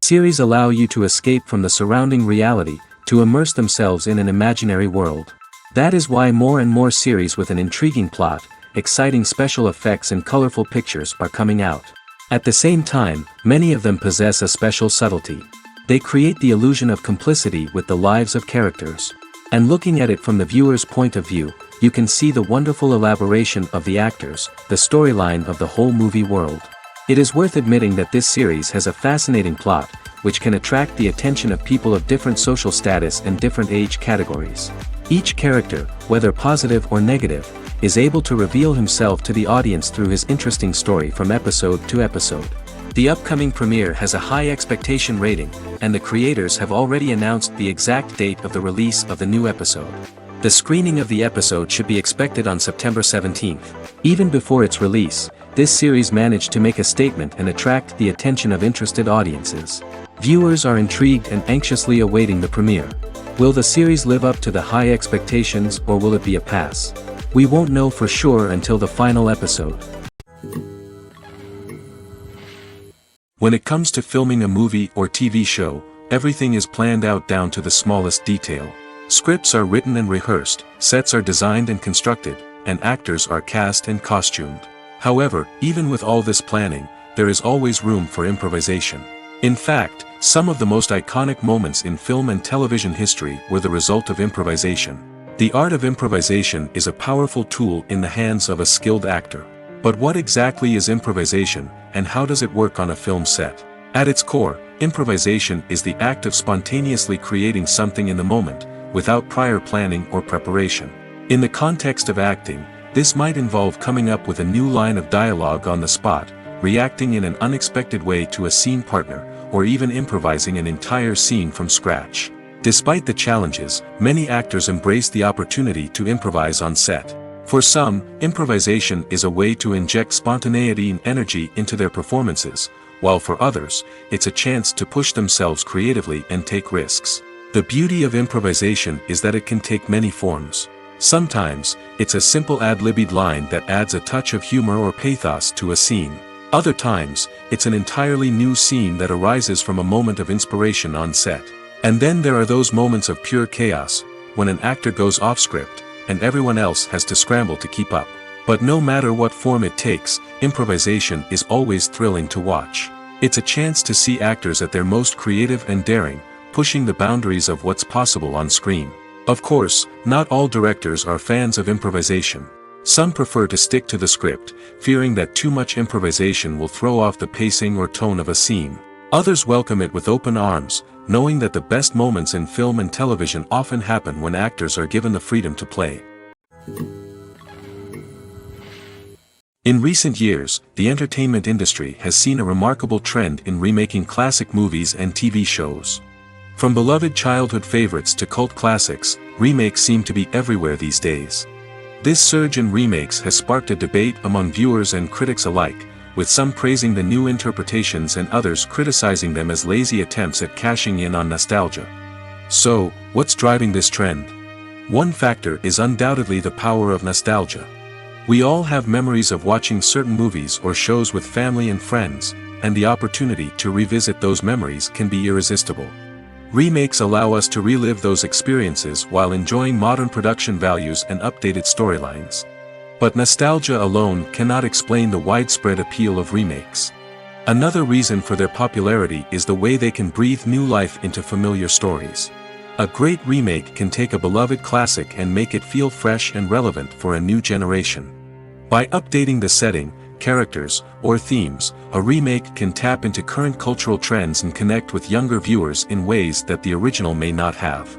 Series allow you to escape from the surrounding reality, to immerse themselves in an imaginary world. That is why more and more series with an intriguing plot, exciting special effects and colorful pictures are coming out. At the same time, many of them possess a special subtlety. They create the illusion of complicity with the lives of characters. And looking at it from the viewer's point of view, you can see the wonderful elaboration of the actors, the storyline of the whole movie world. It is worth admitting that this series has a fascinating plot, which can attract the attention of people of different social status and different age categories. Each character, whether positive or negative, is able to reveal himself to the audience through his interesting story from episode to episode. The upcoming premiere has a high expectation rating, and the creators have already announced the exact date of the release of the new episode. The screening of the episode should be expected on September 17th. Even before its release, this series managed to make a statement and attract the attention of interested audiences. Viewers are intrigued and anxiously awaiting the premiere. Will the series live up to the high expectations, or will it be a pass? We won't know for sure until the final episode. When it comes to filming a movie or TV show, everything is planned out down to the smallest detail. Scripts are written and rehearsed, sets are designed and constructed, and actors are cast and costumed. However, even with all this planning, there is always room for improvisation. In fact, some of the most iconic moments in film and television history were the result of improvisation. The art of improvisation is a powerful tool in the hands of a skilled actor. But what exactly is improvisation, and how does it work on a film set? At its core, improvisation is the act of spontaneously creating something in the moment, without prior planning or preparation. In the context of acting, this might involve coming up with a new line of dialogue on the spot, reacting in an unexpected way to a scene partner, or even improvising an entire scene from scratch. Despite the challenges, many actors embrace the opportunity to improvise on set. For some, improvisation is a way to inject spontaneity and energy into their performances, while for others, it's a chance to push themselves creatively and take risks. The beauty of improvisation is that it can take many forms. Sometimes, it's a simple ad-libbed line that adds a touch of humor or pathos to a scene. Other times, it's an entirely new scene that arises from a moment of inspiration on set. And then there are those moments of pure chaos, when an actor goes off script, and everyone else has to scramble to keep up. But no matter what form it takes, improvisation is always thrilling to watch. It's a chance to see actors at their most creative and daring, pushing the boundaries of what's possible on screen. Of course, not all directors are fans of improvisation. Some prefer to stick to the script, fearing that too much improvisation will throw off the pacing or tone of a scene. Others welcome it with open arms, knowing that the best moments in film and television often happen when actors are given the freedom to play. In recent years, the entertainment industry has seen a remarkable trend in remaking classic movies and TV shows. From beloved childhood favorites to cult classics, remakes seem to be everywhere these days. This surge in remakes has sparked a debate among viewers and critics alike, with some praising the new interpretations and others criticizing them as lazy attempts at cashing in on nostalgia. So, what's driving this trend? One factor is undoubtedly the power of nostalgia. We all have memories of watching certain movies or shows with family and friends, and the opportunity to revisit those memories can be irresistible. Remakes allow us to relive those experiences while enjoying modern production values and updated storylines. But nostalgia alone cannot explain the widespread appeal of remakes. Another reason for their popularity is the way they can breathe new life into familiar stories. A great remake can take a beloved classic and make it feel fresh and relevant for a new generation. By updating the setting, characters, or themes, a remake can tap into current cultural trends and connect with younger viewers in ways that the original may not have.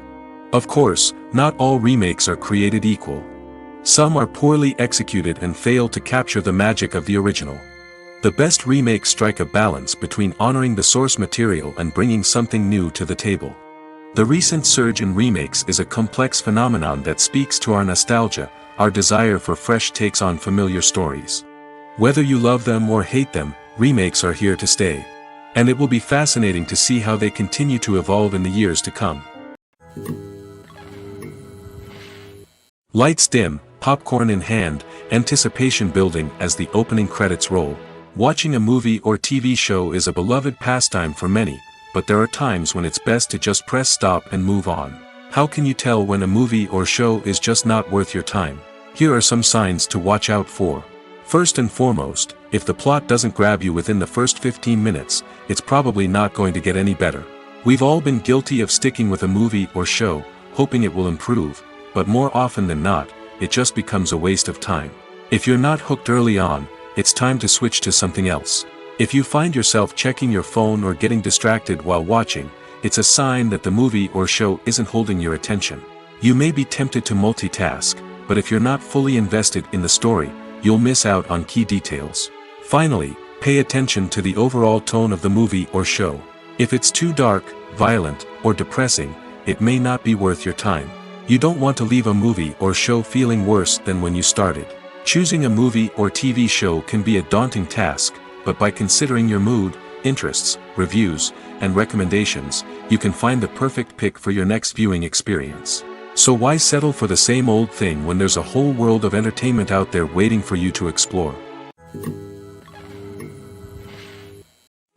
Of course, not all remakes are created equal. Some are poorly executed and fail to capture the magic of the original. The best remakes strike a balance between honoring the source material and bringing something new to the table. The recent surge in remakes is a complex phenomenon that speaks to our nostalgia, our desire for fresh takes on familiar stories. Whether you love them or hate them, remakes are here to stay. And it will be fascinating to see how they continue to evolve in the years to come. Lights dim, popcorn in hand, anticipation building as the opening credits roll. Watching a movie or TV show is a beloved pastime for many, but there are times when it's best to just press stop and move on. How can you tell when a movie or show is just not worth your time? Here are some signs to watch out for. First and foremost, if the plot doesn't grab you within the first 15 minutes, it's probably not going to get any better. We've all been guilty of sticking with a movie or show, hoping it will improve, but more often than not, it just becomes a waste of time. If you're not hooked early on, it's time to switch to something else. If you find yourself checking your phone or getting distracted while watching, it's a sign that the movie or show isn't holding your attention. You may be tempted to multitask, but if you're not fully invested in the story, you'll miss out on key details. Finally, pay attention to the overall tone of the movie or show. If it's too dark, violent, or depressing, it may not be worth your time. You don't want to leave a movie or show feeling worse than when you started. Choosing a movie or TV show can be a daunting task, but by considering your mood, interests, reviews, and recommendations, you can find the perfect pick for your next viewing experience. So why settle for the same old thing when there's a whole world of entertainment out there waiting for you to explore?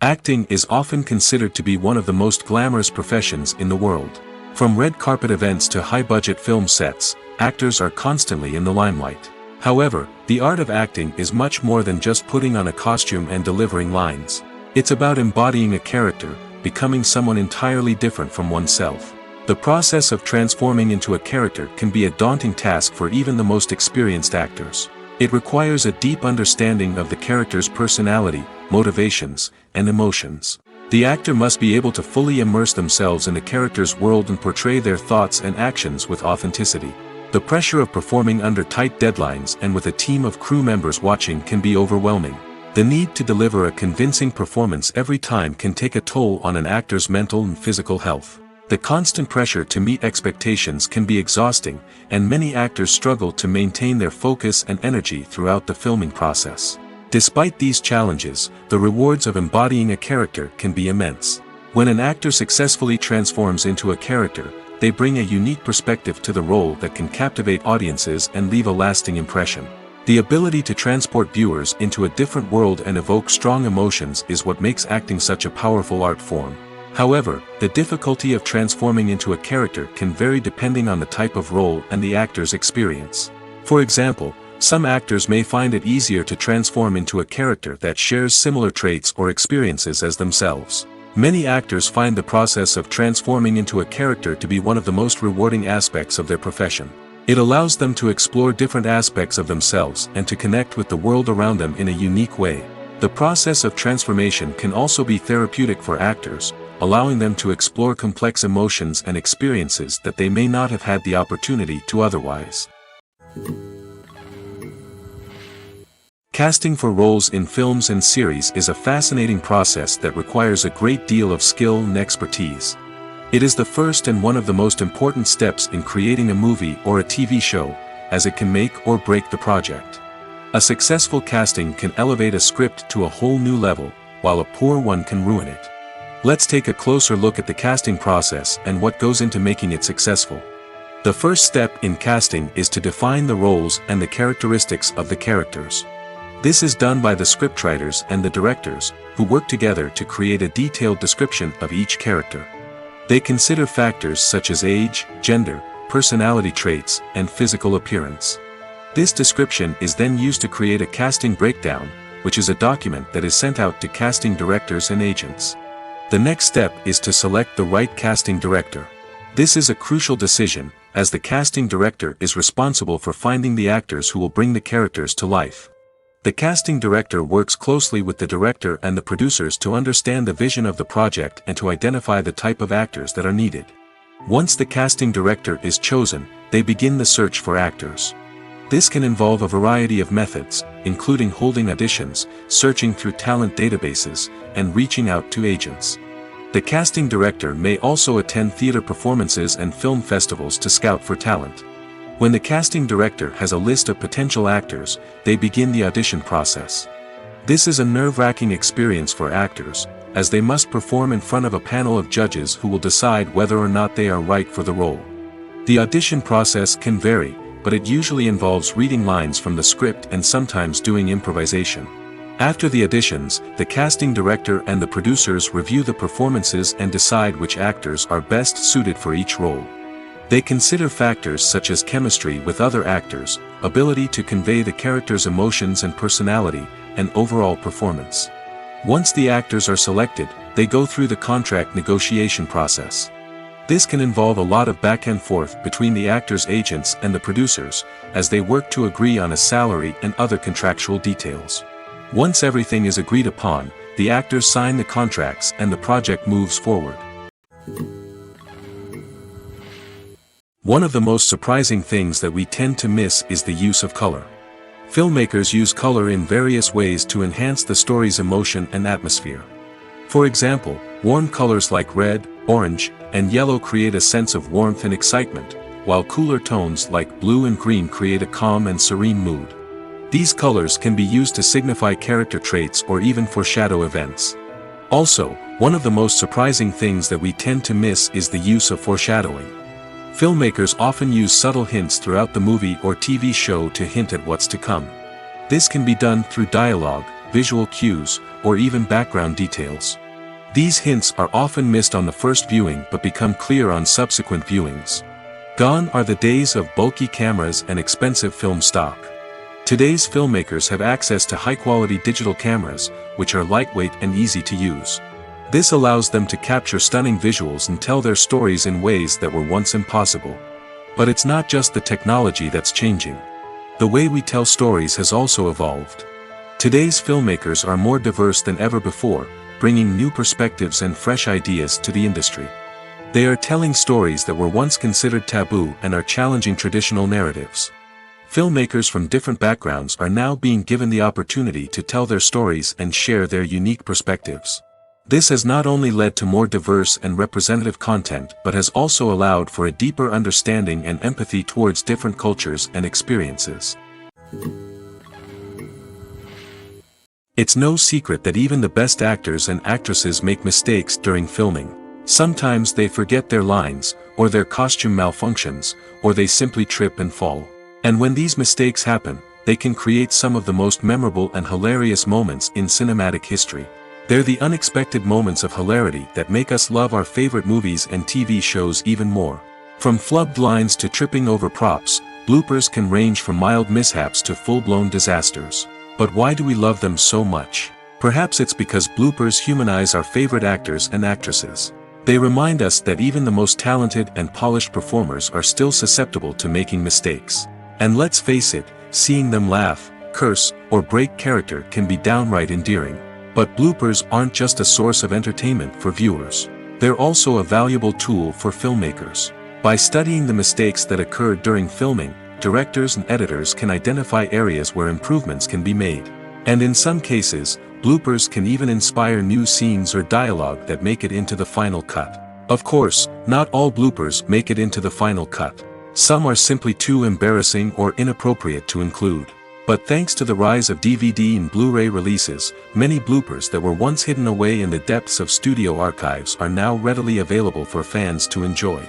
Acting is often considered to be one of the most glamorous professions in the world. From red carpet events to high-budget film sets, actors are constantly in the limelight. However, the art of acting is much more than just putting on a costume and delivering lines. It's about embodying a character, becoming someone entirely different from oneself. The process of transforming into a character can be a daunting task for even the most experienced actors. It requires a deep understanding of the character's personality, motivations, and emotions. The actor must be able to fully immerse themselves in the character's world and portray their thoughts and actions with authenticity. The pressure of performing under tight deadlines and with a team of crew members watching can be overwhelming. The need to deliver a convincing performance every time can take a toll on an actor's mental and physical health. The constant pressure to meet expectations can be exhausting, and many actors struggle to maintain their focus and energy throughout the filming process. Despite these challenges, the rewards of embodying a character can be immense. When an actor successfully transforms into a character, they bring a unique perspective to the role that can captivate audiences and leave a lasting impression. The ability to transport viewers into a different world and evoke strong emotions is what makes acting such a powerful art form. However, the difficulty of transforming into a character can vary depending on the type of role and the actor's experience. For example, some actors may find it easier to transform into a character that shares similar traits or experiences as themselves. Many actors find the process of transforming into a character to be one of the most rewarding aspects of their profession. It allows them to explore different aspects of themselves and to connect with the world around them in a unique way. The process of transformation can also be therapeutic for actors, allowing them to explore complex emotions and experiences that they may not have had the opportunity to otherwise. Casting for roles in films and series is a fascinating process that requires a great deal of skill and expertise. It is the first and one of the most important steps in creating a movie or a TV show, as it can make or break the project. A successful casting can elevate a script to a whole new level, while a poor one can ruin it. Let's take a closer look at the casting process and what goes into making it successful. The first step in casting is to define the roles and the characteristics of the characters. This is done by the scriptwriters and the directors, who work together to create a detailed description of each character. They consider factors such as age, gender, personality traits, and physical appearance. This description is then used to create a casting breakdown, which is a document that is sent out to casting directors and agents. The next step is to select the right casting director. This is a crucial decision, as the casting director is responsible for finding the actors who will bring the characters to life. The casting director works closely with the director and the producers to understand the vision of the project and to identify the type of actors that are needed. Once the casting director is chosen, they begin the search for actors. This can involve a variety of methods, including holding auditions, searching through talent databases, and reaching out to agents. The casting director may also attend theater performances and film festivals to scout for talent. When the casting director has a list of potential actors, they begin the audition process. This is a nerve-wracking experience for actors, as they must perform in front of a panel of judges who will decide whether or not they are right for the role. The audition process can vary, but it usually involves reading lines from the script and sometimes doing improvisation. After the auditions, the casting director and the producers review the performances and decide which actors are best suited for each role. They consider factors such as chemistry with other actors, ability to convey the character's emotions and personality, and overall performance. Once the actors are selected, they go through the contract negotiation process. This can involve a lot of back and forth between the actors' agents and the producers, as they work to agree on a salary and other contractual details. Once everything is agreed upon, the actors sign the contracts and the project moves forward. One of the most surprising things that we tend to miss is the use of color. Filmmakers use color in various ways to enhance the story's emotion and atmosphere. For example, warm colors like red, orange, and yellow create a sense of warmth and excitement, while cooler tones like blue and green create a calm and serene mood. These colors can be used to signify character traits or even foreshadow events. Also, one of the most surprising things that we tend to miss is the use of foreshadowing. Filmmakers often use subtle hints throughout the movie or TV show to hint at what's to come. This can be done through dialogue, visual cues, or even background details. These hints are often missed on the first viewing but become clear on subsequent viewings. Gone are the days of bulky cameras and expensive film stock. Today's filmmakers have access to high-quality digital cameras, which are lightweight and easy to use. This allows them to capture stunning visuals and tell their stories in ways that were once impossible. But it's not just the technology that's changing. The way we tell stories has also evolved. Today's filmmakers are more diverse than ever before, bringing new perspectives and fresh ideas to the industry. They are telling stories that were once considered taboo and are challenging traditional narratives. Filmmakers from different backgrounds are now being given the opportunity to tell their stories and share their unique perspectives. This has not only led to more diverse and representative content but has also allowed for a deeper understanding and empathy towards different cultures and experiences. It's no secret that even the best actors and actresses make mistakes during filming. Sometimes they forget their lines, or their costume malfunctions, or they simply trip and fall. And when these mistakes happen, they can create some of the most memorable and hilarious moments in cinematic history. They're the unexpected moments of hilarity that make us love our favorite movies and TV shows even more. From flubbed lines to tripping over props, bloopers can range from mild mishaps to full-blown disasters. But why do we love them so much? Perhaps it's because bloopers humanize our favorite actors and actresses. They remind us that even the most talented and polished performers are still susceptible to making mistakes. And let's face it, seeing them laugh, curse, or break character can be downright endearing. But bloopers aren't just a source of entertainment for viewers. They're also a valuable tool for filmmakers. By studying the mistakes that occurred during filming, directors and editors can identify areas where improvements can be made. And in some cases, bloopers can even inspire new scenes or dialogue that make it into the final cut. Of course, not all bloopers make it into the final cut. Some are simply too embarrassing or inappropriate to include. But thanks to the rise of DVD and Blu-ray releases, many bloopers that were once hidden away in the depths of studio archives are now readily available for fans to enjoy.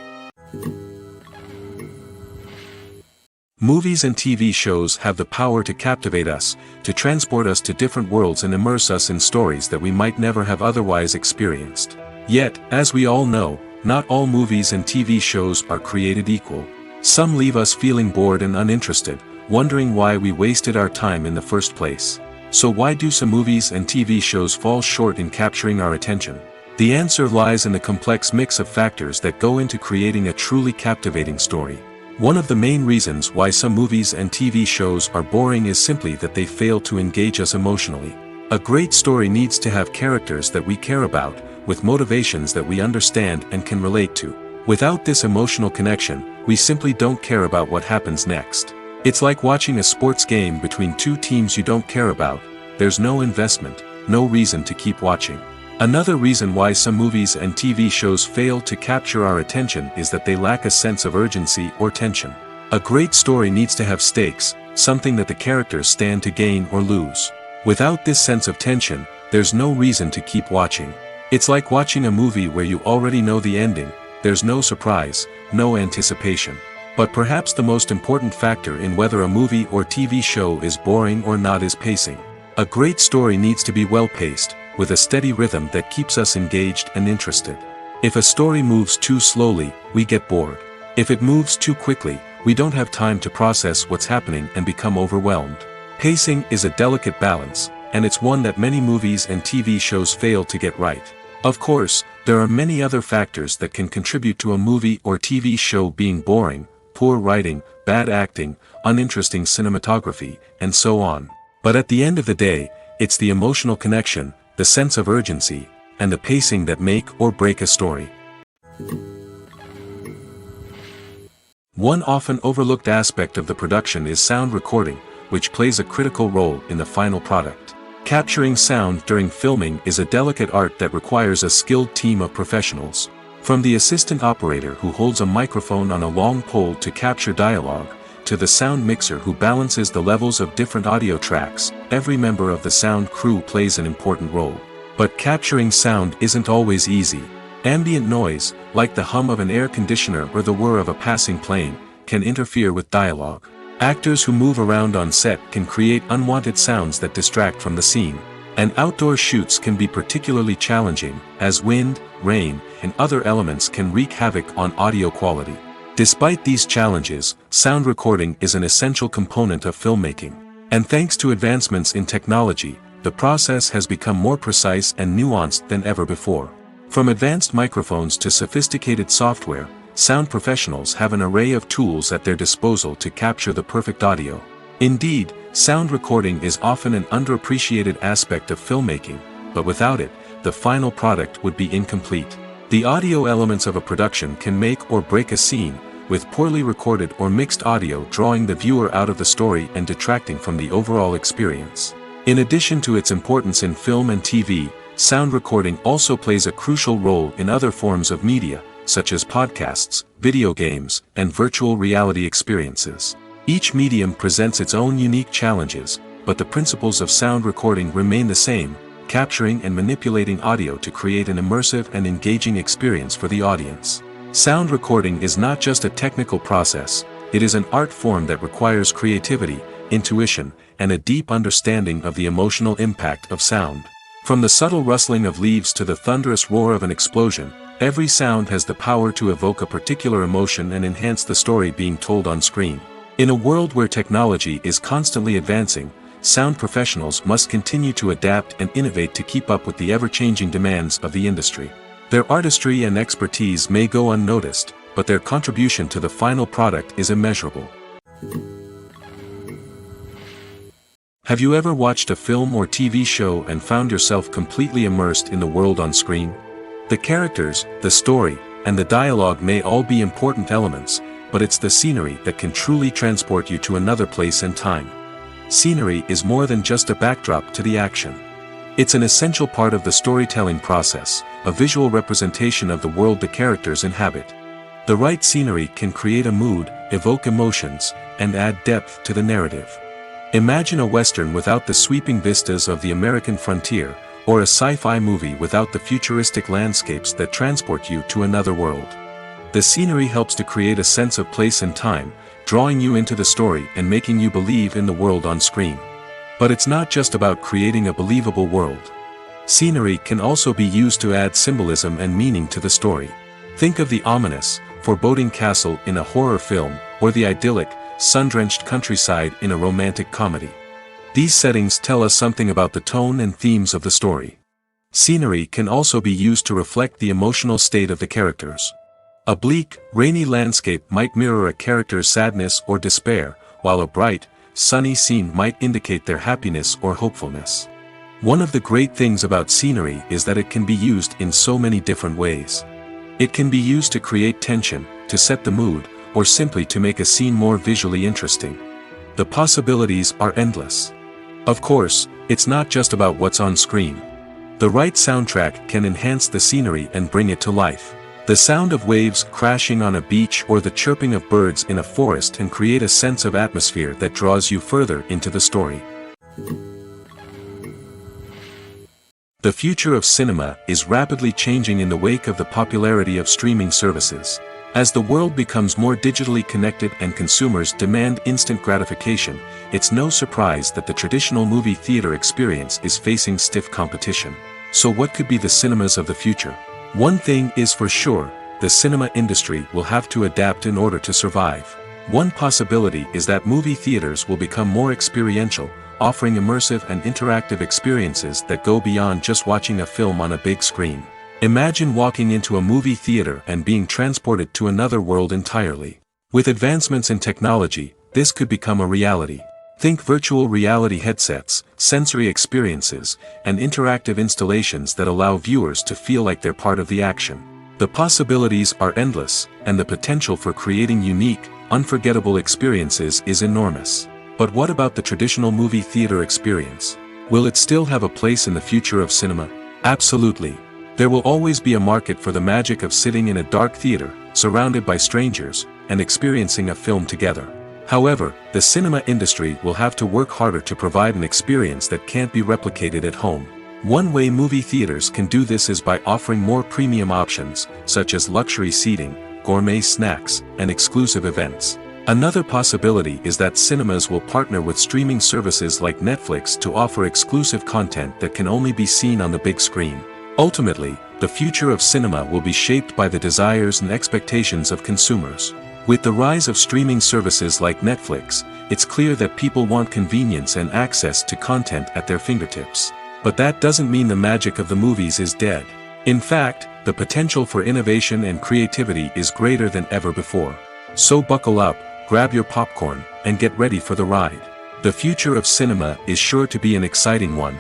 Movies and TV shows have the power to captivate us, to transport us to different worlds and immerse us in stories that we might never have otherwise experienced. Yet, as we all know, not all movies and TV shows are created equal. Some leave us feeling bored and uninterested, wondering why we wasted our time in the first place. So why do some movies and TV shows fall short in capturing our attention? The answer lies in the complex mix of factors that go into creating a truly captivating story. One of the main reasons why some movies and TV shows are boring is simply that they fail to engage us emotionally. A great story needs to have characters that we care about, with motivations that we understand and can relate to. Without this emotional connection, we simply don't care about what happens next. It's like watching a sports game between two teams you don't care about. There's no investment, no reason to keep watching. Another reason why some movies and TV shows fail to capture our attention is that they lack a sense of urgency or tension. A great story needs to have stakes, something that the characters stand to gain or lose. Without this sense of tension, there's no reason to keep watching. It's like watching a movie where you already know the ending. There's no surprise, no anticipation. But perhaps the most important factor in whether a movie or TV show is boring or not is pacing. A great story needs to be well-paced, with a steady rhythm that keeps us engaged and interested. If a story moves too slowly, we get bored. If it moves too quickly, we don't have time to process what's happening and become overwhelmed. Pacing is a delicate balance, and it's one that many movies and TV shows fail to get right. Of course, there are many other factors that can contribute to a movie or TV show being boring: poor writing, bad acting, uninteresting cinematography, and so on. But at the end of the day, it's the emotional connection, the sense of urgency, and the pacing that make or break a story. One often overlooked aspect of the production is sound recording, which plays a critical role in the final product. Capturing sound during filming is a delicate art that requires a skilled team of professionals. From the assistant operator who holds a microphone on a long pole to capture dialogue, to the sound mixer who balances the levels of different audio tracks, every member of the sound crew plays an important role. But capturing sound isn't always easy. Ambient noise, like the hum of an air conditioner or the whir of a passing plane, can interfere with dialogue. Actors who move around on set can create unwanted sounds that distract from the scene. And outdoor shoots can be particularly challenging, as wind, rain, and other elements can wreak havoc on audio quality. Despite these challenges, sound recording is an essential component of filmmaking. And thanks to advancements in technology, the process has become more precise and nuanced than ever before. From advanced microphones to sophisticated software, sound professionals have an array of tools at their disposal to capture the perfect audio. Indeed, sound recording is often an underappreciated aspect of filmmaking, but without it, the final product would be incomplete. The audio elements of a production can make or break a scene, with poorly recorded or mixed audio drawing the viewer out of the story and detracting from the overall experience. In addition to its importance in film and TV, sound recording also plays a crucial role in other forms of media, such as podcasts, video games, and virtual reality experiences. Each medium presents its own unique challenges, but the principles of sound recording remain the same: capturing and manipulating audio to create an immersive and engaging experience for the audience. Sound recording is not just a technical process, it is an art form that requires creativity, intuition, and a deep understanding of the emotional impact of sound. From the subtle rustling of leaves to the thunderous roar of an explosion, every sound has the power to evoke a particular emotion and enhance the story being told on screen. In a world where technology is constantly advancing, sound professionals must continue to adapt and innovate to keep up with the ever-changing demands of the industry. Their artistry and expertise may go unnoticed, but their contribution to the final product is immeasurable. Have you ever watched a film or TV show and found yourself completely immersed in the world on screen? The characters, the story, and the dialogue may all be important elements, but it's the scenery that can truly transport you to another place and time. Scenery is more than just a backdrop to the action. It's an essential part of the storytelling process, a visual representation of the world the characters inhabit. The right scenery can create a mood, evoke emotions, and add depth to the narrative. Imagine a Western without the sweeping vistas of the American frontier, or a sci-fi movie without the futuristic landscapes that transport you to another world. The scenery helps to create a sense of place and time, drawing you into the story and making you believe in the world on screen. But it's not just about creating a believable world. Scenery can also be used to add symbolism and meaning to the story. Think of the ominous, foreboding castle in a horror film, or the idyllic, sun-drenched countryside in a romantic comedy. These settings tell us something about the tone and themes of the story. Scenery can also be used to reflect the emotional state of the characters. A bleak, rainy landscape might mirror a character's sadness or despair, while a bright, sunny scene might indicate their happiness or hopefulness. One of the great things about scenery is that it can be used in so many different ways. It can be used to create tension, to set the mood, or simply to make a scene more visually interesting. The possibilities are endless. Of course, it's not just about what's on screen. The right soundtrack can enhance the scenery and bring it to life. The sound of waves crashing on a beach or the chirping of birds in a forest can create a sense of atmosphere that draws you further into the story. The future of cinema is rapidly changing in the wake of the popularity of streaming services. As the world becomes more digitally connected and consumers demand instant gratification, it's no surprise that the traditional movie theater experience is facing stiff competition. So what could be the cinemas of the future? One thing is for sure, the cinema industry will have to adapt in order to survive. One possibility is that movie theaters will become more experiential, offering immersive and interactive experiences that go beyond just watching a film on a big screen. Imagine walking into a movie theater and being transported to another world entirely. With advancements in technology, this could become a reality. Think virtual reality headsets, sensory experiences, and interactive installations that allow viewers to feel like they're part of the action. The possibilities are endless, and the potential for creating unique, unforgettable experiences is enormous. But what about the traditional movie theater experience? Will it still have a place in the future of cinema? Absolutely. There will always be a market for the magic of sitting in a dark theater, surrounded by strangers, and experiencing a film together. However, the cinema industry will have to work harder to provide an experience that can't be replicated at home. One way movie theaters can do this is by offering more premium options, such as luxury seating, gourmet snacks, and exclusive events. Another possibility is that cinemas will partner with streaming services like Netflix to offer exclusive content that can only be seen on the big screen. Ultimately, the future of cinema will be shaped by the desires and expectations of consumers. With the rise of streaming services like Netflix, it's clear that people want convenience and access to content at their fingertips. But that doesn't mean the magic of the movies is dead. In fact, the potential for innovation and creativity is greater than ever before. So buckle up, grab your popcorn, and get ready for the ride. The future of cinema is sure to be an exciting one.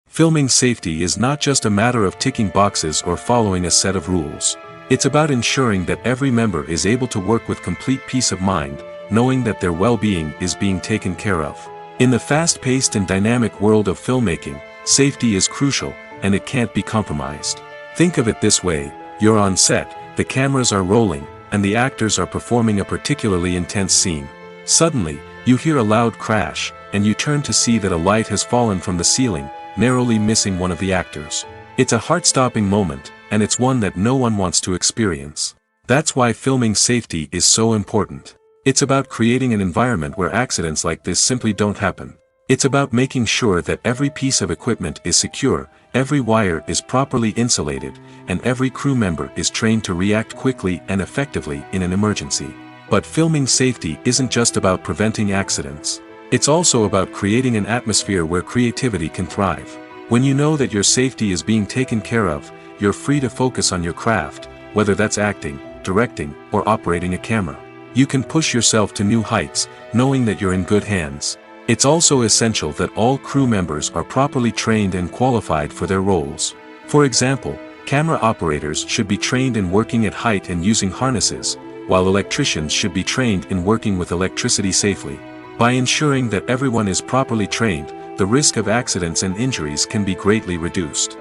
Filming safety is not just a matter of ticking boxes or following a set of rules. It's about ensuring that every member is able to work with complete peace of mind, knowing that their well-being is being taken care of. In the fast-paced and dynamic world of filmmaking, safety is crucial, and it can't be compromised. Think of it this way: you're on set, the cameras are rolling, and the actors are performing a particularly intense scene. Suddenly, you hear a loud crash, and you turn to see that a light has fallen from the ceiling, narrowly missing one of the actors. It's a heart-stopping moment, and it's one that no one wants to experience. That's why filming safety is so important. It's about creating an environment where accidents like this simply don't happen. It's about making sure that every piece of equipment is secure, every wire is properly insulated, and every crew member is trained to react quickly and effectively in an emergency. But filming safety isn't just about preventing accidents. It's also about creating an atmosphere where creativity can thrive. When you know that your safety is being taken care of, you're free to focus on your craft, whether that's acting, directing, or operating a camera. You can push yourself to new heights, knowing that you're in good hands. It's also essential that all crew members are properly trained and qualified for their roles. For example, camera operators should be trained in working at height and using harnesses, while electricians should be trained in working with electricity safely. By ensuring that everyone is properly trained, the risk of accidents and injuries can be greatly reduced.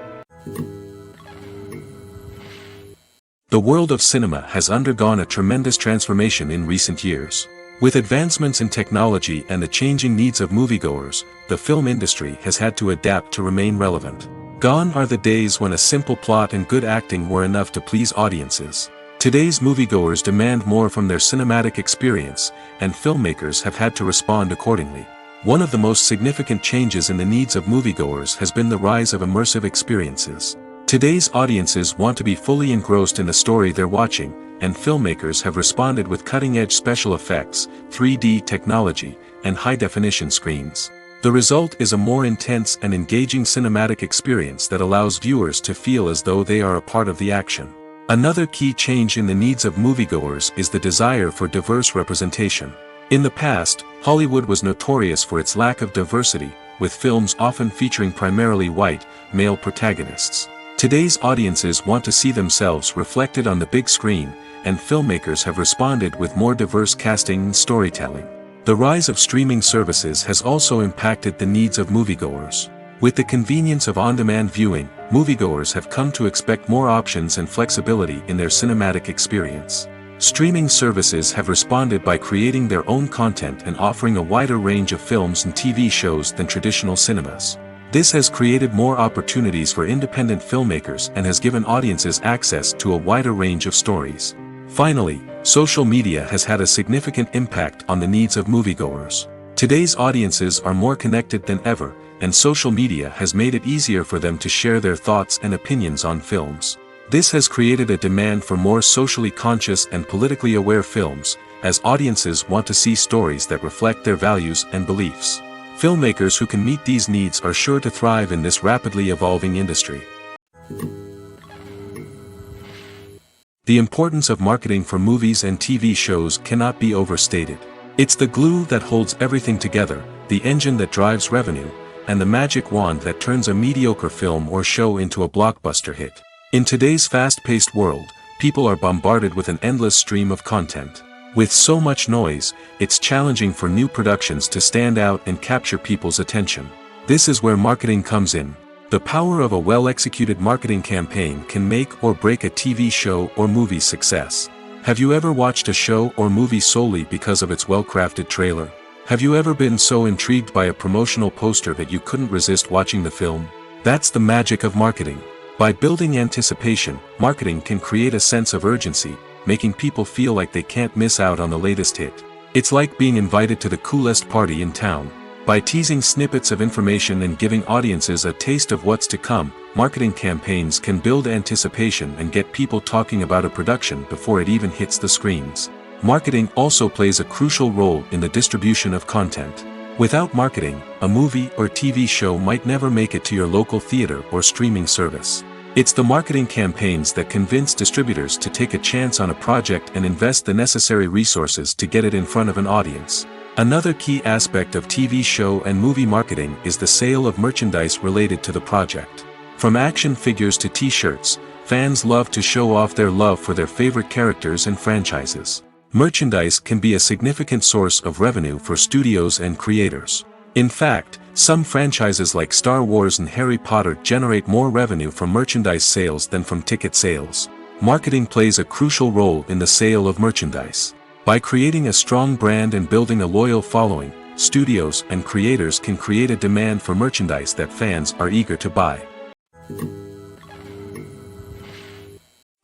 The world of cinema has undergone a tremendous transformation in recent years. With advancements in technology and the changing needs of moviegoers, the film industry has had to adapt to remain relevant. Gone are the days when a simple plot and good acting were enough to please audiences. Today's moviegoers demand more from their cinematic experience, and filmmakers have had to respond accordingly. One of the most significant changes in the needs of moviegoers has been the rise of immersive experiences. Today's audiences want to be fully engrossed in the story they're watching, and filmmakers have responded with cutting-edge special effects, 3D technology, and high-definition screens. The result is a more intense and engaging cinematic experience that allows viewers to feel as though they are a part of the action. Another key change in the needs of moviegoers is the desire for diverse representation. In the past, Hollywood was notorious for its lack of diversity, with films often featuring primarily white, male protagonists. Today's audiences want to see themselves reflected on the big screen, and filmmakers have responded with more diverse casting and storytelling. The rise of streaming services has also impacted the needs of moviegoers. With the convenience of on-demand viewing, moviegoers have come to expect more options and flexibility in their cinematic experience. Streaming services have responded by creating their own content and offering a wider range of films and TV shows than traditional cinemas. This has created more opportunities for independent filmmakers and has given audiences access to a wider range of stories. Finally, social media has had a significant impact on the needs of moviegoers. Today's audiences are more connected than ever, and social media has made it easier for them to share their thoughts and opinions on films. This has created a demand for more socially conscious and politically aware films, as audiences want to see stories that reflect their values and beliefs. Filmmakers who can meet these needs are sure to thrive in this rapidly evolving industry. The importance of marketing for movies and TV shows cannot be overstated. It's the glue that holds everything together, the engine that drives revenue, and the magic wand that turns a mediocre film or show into a blockbuster hit. In today's fast-paced world, people are bombarded with an endless stream of content. With so much noise, it's challenging for new productions to stand out and capture people's attention. This is where marketing comes in. The power of a well-executed marketing campaign can make or break a TV show or movie's success. Have you ever watched a show or movie solely because of its well-crafted trailer? Have you ever been so intrigued by a promotional poster that you couldn't resist watching the film? That's the magic of marketing. By building anticipation, marketing can create a sense of urgency, making people feel like they can't miss out on the latest hit. It's like being invited to the coolest party in town. By teasing snippets of information and giving audiences a taste of what's to come, marketing campaigns can build anticipation and get people talking about a production before it even hits the screens. Marketing also plays a crucial role in the distribution of content. Without marketing, a movie or TV show might never make it to your local theater or streaming service. It's the marketing campaigns that convince distributors to take a chance on a project and invest the necessary resources to get it in front of an audience. Another key aspect of TV show and movie marketing is the sale of merchandise related to the project. From action figures to t-shirts, fans love to show off their love for their favorite characters and franchises. Merchandise can be a significant source of revenue for studios and creators. In fact, some franchises like Star Wars and Harry Potter generate more revenue from merchandise sales than from ticket sales. Marketing plays a crucial role in the sale of merchandise. By creating a strong brand and building a loyal following, studios and creators can create a demand for merchandise that fans are eager to buy.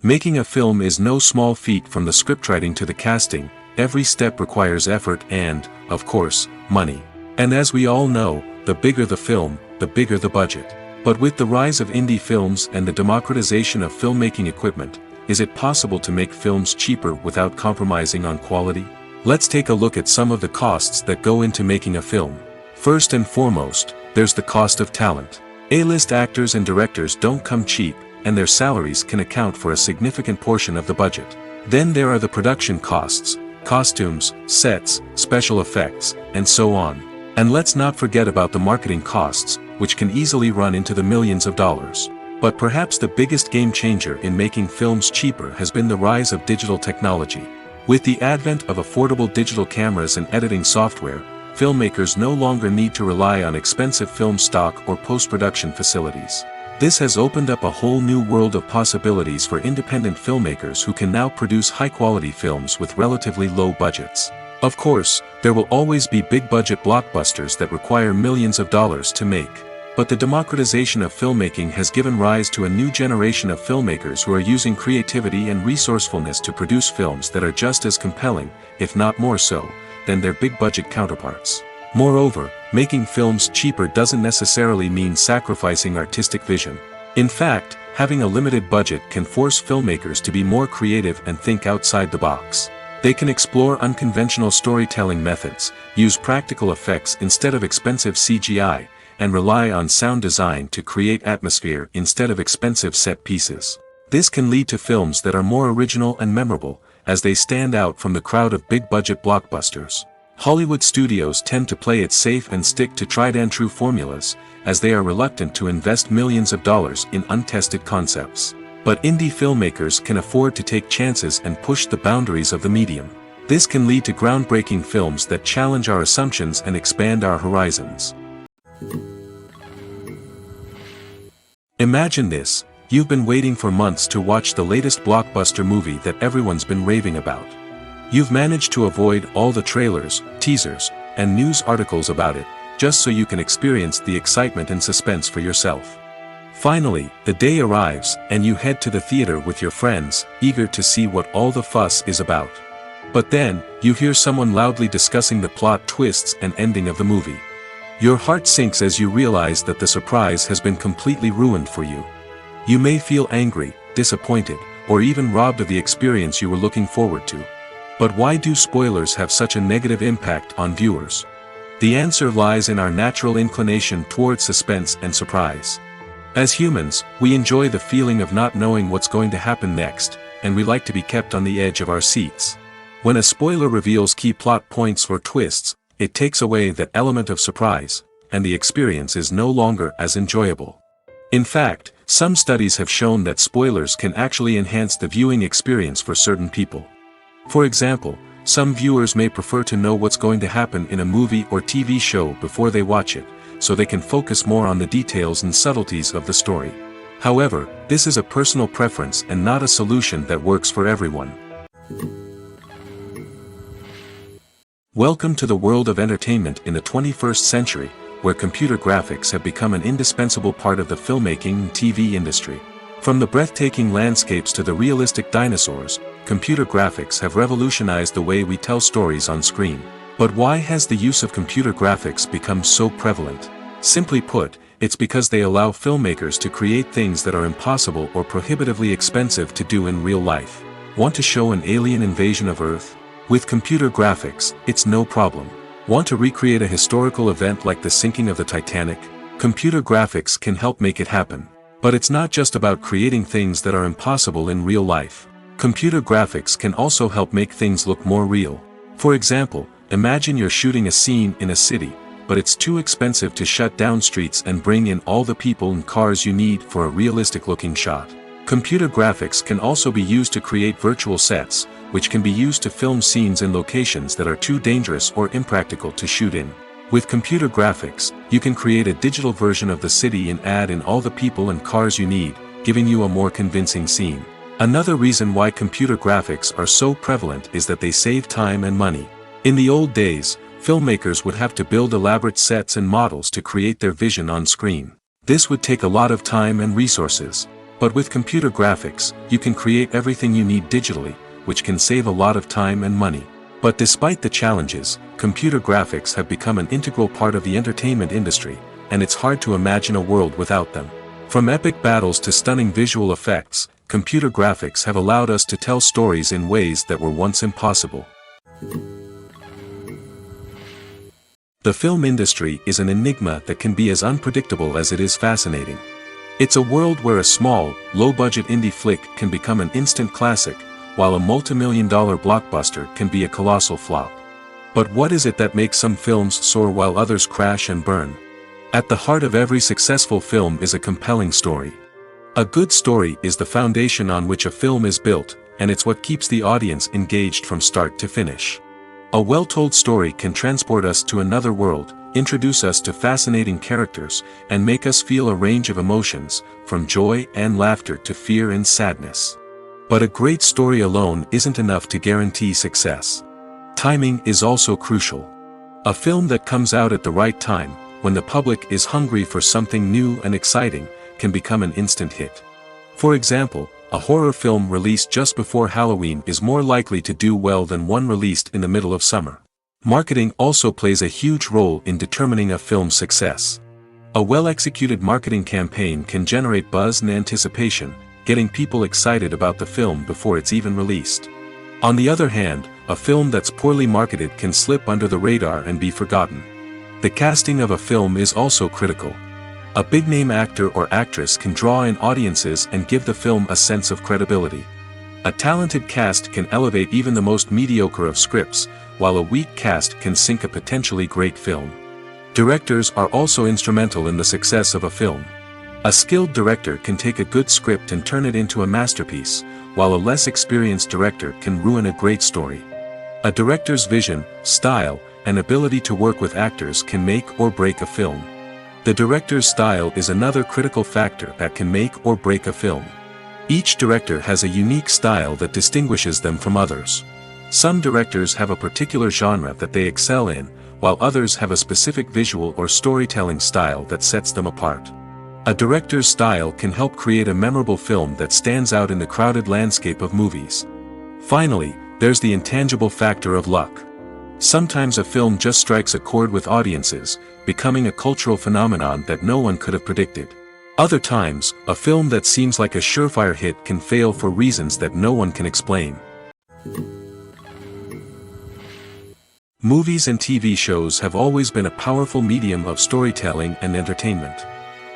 Making a film is no small feat. From the scriptwriting to the casting, every step requires effort and, of course, money. And as we all know, the bigger the film, the bigger the budget. But with the rise of indie films and the democratization of filmmaking equipment, is it possible to make films cheaper without compromising on quality? Let's take a look at some of the costs that go into making a film. First and foremost, there's the cost of talent. A-list actors and directors don't come cheap, and their salaries can account for a significant portion of the budget. Then there are the production costs, costumes, sets, special effects, and so on. And let's not forget about the marketing costs, which can easily run into the millions of dollars. But perhaps the biggest game changer in making films cheaper has been the rise of digital technology. With the advent of affordable digital cameras and editing software, filmmakers no longer need to rely on expensive film stock or post-production facilities. This has opened up a whole new world of possibilities for independent filmmakers who can now produce high-quality films with relatively low budgets. Of course, there will always be big-budget blockbusters that require millions of dollars to make. But the democratization of filmmaking has given rise to a new generation of filmmakers who are using creativity and resourcefulness to produce films that are just as compelling, if not more so, than their big-budget counterparts. Moreover, making films cheaper doesn't necessarily mean sacrificing artistic vision. In fact, having a limited budget can force filmmakers to be more creative and think outside the box. They can explore unconventional storytelling methods, use practical effects instead of expensive CGI, and rely on sound design to create atmosphere instead of expensive set pieces. This can lead to films that are more original and memorable, as they stand out from the crowd of big-budget blockbusters. Hollywood studios tend to play it safe and stick to tried-and-true formulas, as they are reluctant to invest millions of dollars in untested concepts. But indie filmmakers can afford to take chances and push the boundaries of the medium. This can lead to groundbreaking films that challenge our assumptions and expand our horizons. Imagine this: you've been waiting for months to watch the latest blockbuster movie that everyone's been raving about. You've managed to avoid all the trailers, teasers, and news articles about it, just so you can experience the excitement and suspense for yourself. Finally, the day arrives, and you head to the theater with your friends, eager to see what all the fuss is about. But then, you hear someone loudly discussing the plot twists and ending of the movie. Your heart sinks as you realize that the surprise has been completely ruined for you. You may feel angry, disappointed, or even robbed of the experience you were looking forward to. But why do spoilers have such a negative impact on viewers? The answer lies in our natural inclination toward suspense and surprise. As humans, we enjoy the feeling of not knowing what's going to happen next, and we like to be kept on the edge of our seats. When a spoiler reveals key plot points or twists, it takes away that element of surprise, and the experience is no longer as enjoyable. In fact, some studies have shown that spoilers can actually enhance the viewing experience for certain people. For example, some viewers may prefer to know what's going to happen in a movie or TV show before they watch it, so they can focus more on the details and subtleties of the story. However, this is a personal preference and not a solution that works for everyone. Welcome to the world of entertainment in the 21st century, where computer graphics have become an indispensable part of the filmmaking and TV industry. From the breathtaking landscapes to the realistic dinosaurs, computer graphics have revolutionized the way we tell stories on screen. But why has the use of computer graphics become so prevalent? Simply put, it's because they allow filmmakers to create things that are impossible or prohibitively expensive to do in real life. Want to show an alien invasion of Earth? With computer graphics, it's no problem. Want to recreate a historical event like the sinking of the Titanic? Computer graphics can help make it happen. But it's not just about creating things that are impossible in real life. Computer graphics can also help make things look more real. For example, imagine you're shooting a scene in a city, but it's too expensive to shut down streets and bring in all the people and cars you need for a realistic-looking shot. Computer graphics can also be used to create virtual sets, which can be used to film scenes in locations that are too dangerous or impractical to shoot in. With computer graphics, you can create a digital version of the city and add in all the people and cars you need, giving you a more convincing scene. Another reason why computer graphics are so prevalent is that they save time and money. In the old days, filmmakers would have to build elaborate sets and models to create their vision on screen. This would take a lot of time and resources. But with computer graphics, you can create everything you need digitally, which can save a lot of time and money. But despite the challenges, computer graphics have become an integral part of the entertainment industry, and it's hard to imagine a world without them. From epic battles to stunning visual effects, computer graphics have allowed us to tell stories in ways that were once impossible. The film industry is an enigma that can be as unpredictable as it is fascinating. It's a world where a small, low-budget indie flick can become an instant classic, while a multi-million-dollar blockbuster can be a colossal flop. But what is it that makes some films soar while others crash and burn? At the heart of every successful film is a compelling story. A good story is the foundation on which a film is built, and it's what keeps the audience engaged from start to finish. A well-told story can transport us to another world, introduce us to fascinating characters, and make us feel a range of emotions, from joy and laughter to fear and sadness. But a great story alone isn't enough to guarantee success. Timing is also crucial. A film that comes out at the right time, when the public is hungry for something new and exciting, can become an instant hit. For example, a horror film released just before Halloween is more likely to do well than one released in the middle of summer. Marketing also plays a huge role in determining a film's success. A well-executed marketing campaign can generate buzz and anticipation, getting people excited about the film before it's even released. On the other hand, a film that's poorly marketed can slip under the radar and be forgotten. The casting of a film is also critical. A big-name actor or actress can draw in audiences and give the film a sense of credibility. A talented cast can elevate even the most mediocre of scripts, while a weak cast can sink a potentially great film. Directors are also instrumental in the success of a film. A skilled director can take a good script and turn it into a masterpiece, while a less experienced director can ruin a great story. A director's vision, style, and ability to work with actors can make or break a film. The director's style is another critical factor that can make or break a film. Each director has a unique style that distinguishes them from others. Some directors have a particular genre that they excel in, while others have a specific visual or storytelling style that sets them apart. A director's style can help create a memorable film that stands out in the crowded landscape of movies. Finally, there's the intangible factor of luck. Sometimes a film just strikes a chord with audiences, becoming a cultural phenomenon that no one could have predicted. Other times, a film that seems like a surefire hit can fail for reasons that no one can explain. Movies and TV shows have always been a powerful medium of storytelling and entertainment.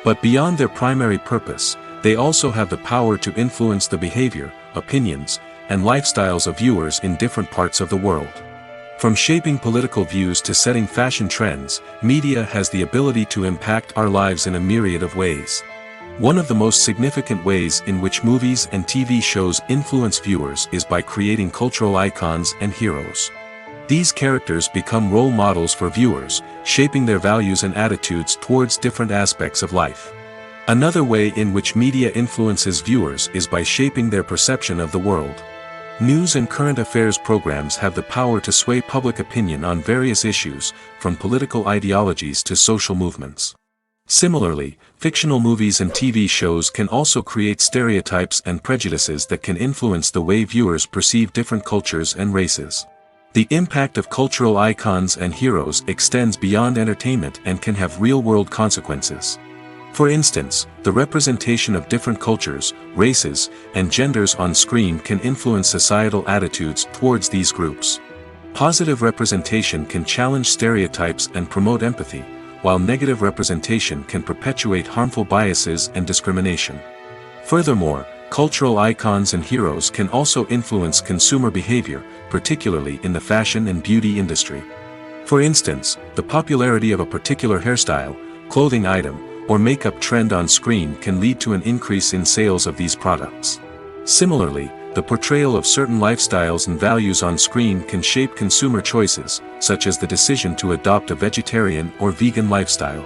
But beyond their primary purpose, they also have the power to influence the behavior, opinions, and lifestyles of viewers in different parts of the world. From shaping political views to setting fashion trends, media has the ability to impact our lives in a myriad of ways. One of the most significant ways in which movies and TV shows influence viewers is by creating cultural icons and heroes. These characters become role models for viewers, shaping their values and attitudes towards different aspects of life. Another way in which media influences viewers is by shaping their perception of the world. News and current affairs programs have the power to sway public opinion on various issues, from political ideologies to social movements. Similarly, fictional movies and TV shows can also create stereotypes and prejudices that can influence the way viewers perceive different cultures and races. The impact of cultural icons and heroes extends beyond entertainment and can have real-world consequences. For instance, the representation of different cultures, races, and genders on screen can influence societal attitudes towards these groups. Positive representation can challenge stereotypes and promote empathy, while negative representation can perpetuate harmful biases and discrimination. Furthermore, cultural icons and heroes can also influence consumer behavior, particularly in the fashion and beauty industry. For instance, the popularity of a particular hairstyle, clothing item, or makeup trend on screen can lead to an increase in sales of these products. Similarly, the portrayal of certain lifestyles and values on screen can shape consumer choices, such as the decision to adopt a vegetarian or vegan lifestyle.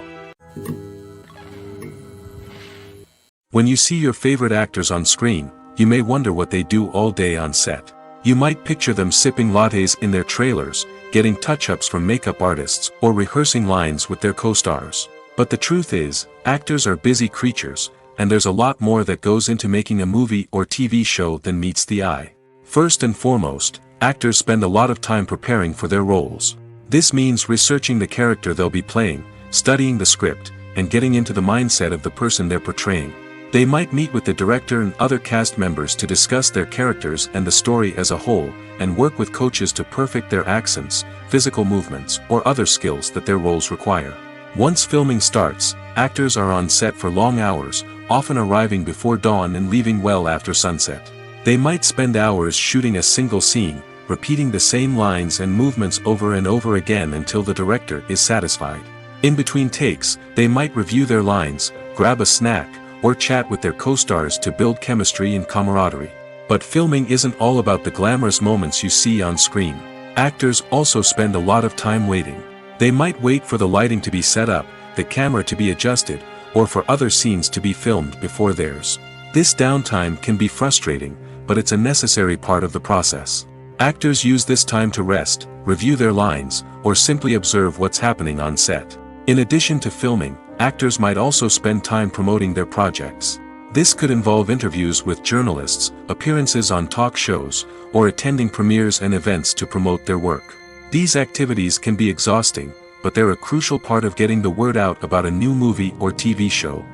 When you see your favorite actors on screen, you may wonder what they do all day on set. You might picture them sipping lattes in their trailers, getting touch-ups from makeup artists, or rehearsing lines with their co-stars. But the truth is, actors are busy creatures, and there's a lot more that goes into making a movie or TV show than meets the eye. First and foremost, actors spend a lot of time preparing for their roles. This means researching the character they'll be playing, studying the script, and getting into the mindset of the person they're portraying. They might meet with the director and other cast members to discuss their characters and the story as a whole, and work with coaches to perfect their accents, physical movements, or other skills that their roles require. Once filming starts, actors are on set for long hours, often arriving before dawn and leaving well after sunset. They might spend hours shooting a single scene, repeating the same lines and movements over and over again until the director is satisfied. In between takes, they might review their lines, grab a snack, or chat with their co-stars to build chemistry and camaraderie. But filming isn't all about the glamorous moments you see on screen. Actors also spend a lot of time waiting. They might wait for the lighting to be set up, the camera to be adjusted, or for other scenes to be filmed before theirs. This downtime can be frustrating, but it's a necessary part of the process. Actors use this time to rest, review their lines, or simply observe what's happening on set. In addition to filming, actors might also spend time promoting their projects. This could involve interviews with journalists, appearances on talk shows, or attending premieres and events to promote their work. These activities can be exhausting, but they're a crucial part of getting the word out about a new movie or TV show.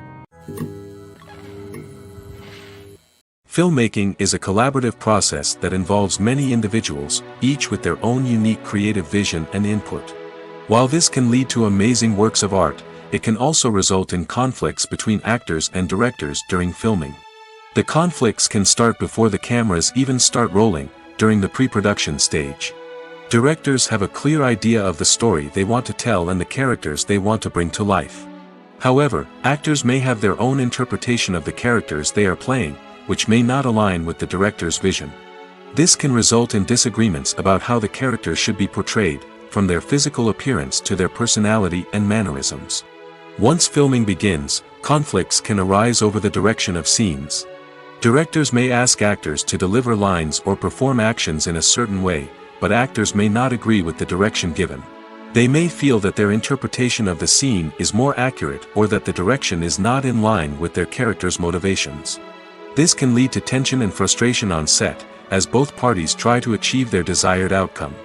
Filmmaking is a collaborative process that involves many individuals, each with their own unique creative vision and input. While this can lead to amazing works of art, it can also result in conflicts between actors and directors during filming. The conflicts can start before the cameras even start rolling, during the pre-production stage. Directors have a clear idea of the story they want to tell and the characters they want to bring to life. However, actors may have their own interpretation of the characters they are playing, which may not align with the director's vision. This can result in disagreements about how the characters should be portrayed, from their physical appearance to their personality and mannerisms. Once filming begins, conflicts can arise over the direction of scenes. Directors may ask actors to deliver lines or perform actions in a certain way, but actors may not agree with the direction given. They may feel that their interpretation of the scene is more accurate or that the direction is not in line with their character's motivations. This can lead to tension and frustration on set, as both parties try to achieve their desired outcome.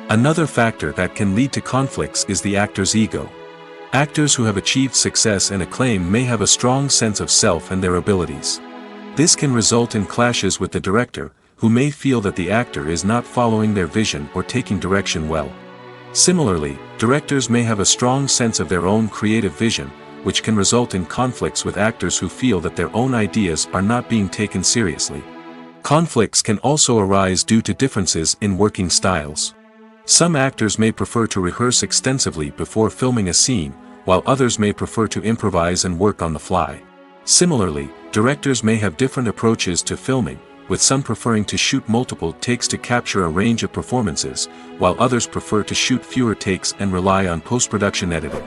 Another factor that can lead to conflicts is the actor's ego. Actors who have achieved success and acclaim may have a strong sense of self and their abilities. This can result in clashes with the director, who may feel that the actor is not following their vision or taking direction well. Similarly, directors may have a strong sense of their own creative vision, which can result in conflicts with actors who feel that their own ideas are not being taken seriously. Conflicts can also arise due to differences in working styles. Some actors may prefer to rehearse extensively before filming a scene, while others may prefer to improvise and work on the fly. Similarly, directors may have different approaches to filming, with some preferring to shoot multiple takes to capture a range of performances, while others prefer to shoot fewer takes and rely on post-production editing.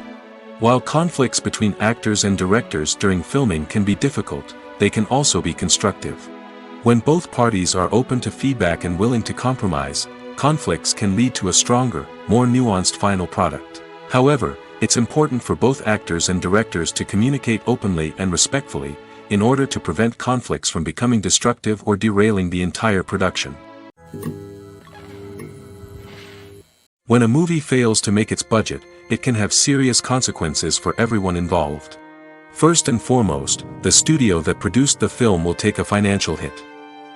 While conflicts between actors and directors during filming can be difficult, they can also be constructive. When both parties are open to feedback and willing to compromise, conflicts can lead to a stronger, more nuanced final product. However, it's important for both actors and directors to communicate openly and respectfully, in order to prevent conflicts from becoming destructive or derailing the entire production. When a movie fails to make its budget, it can have serious consequences for everyone involved. First and foremost, the studio that produced the film will take a financial hit.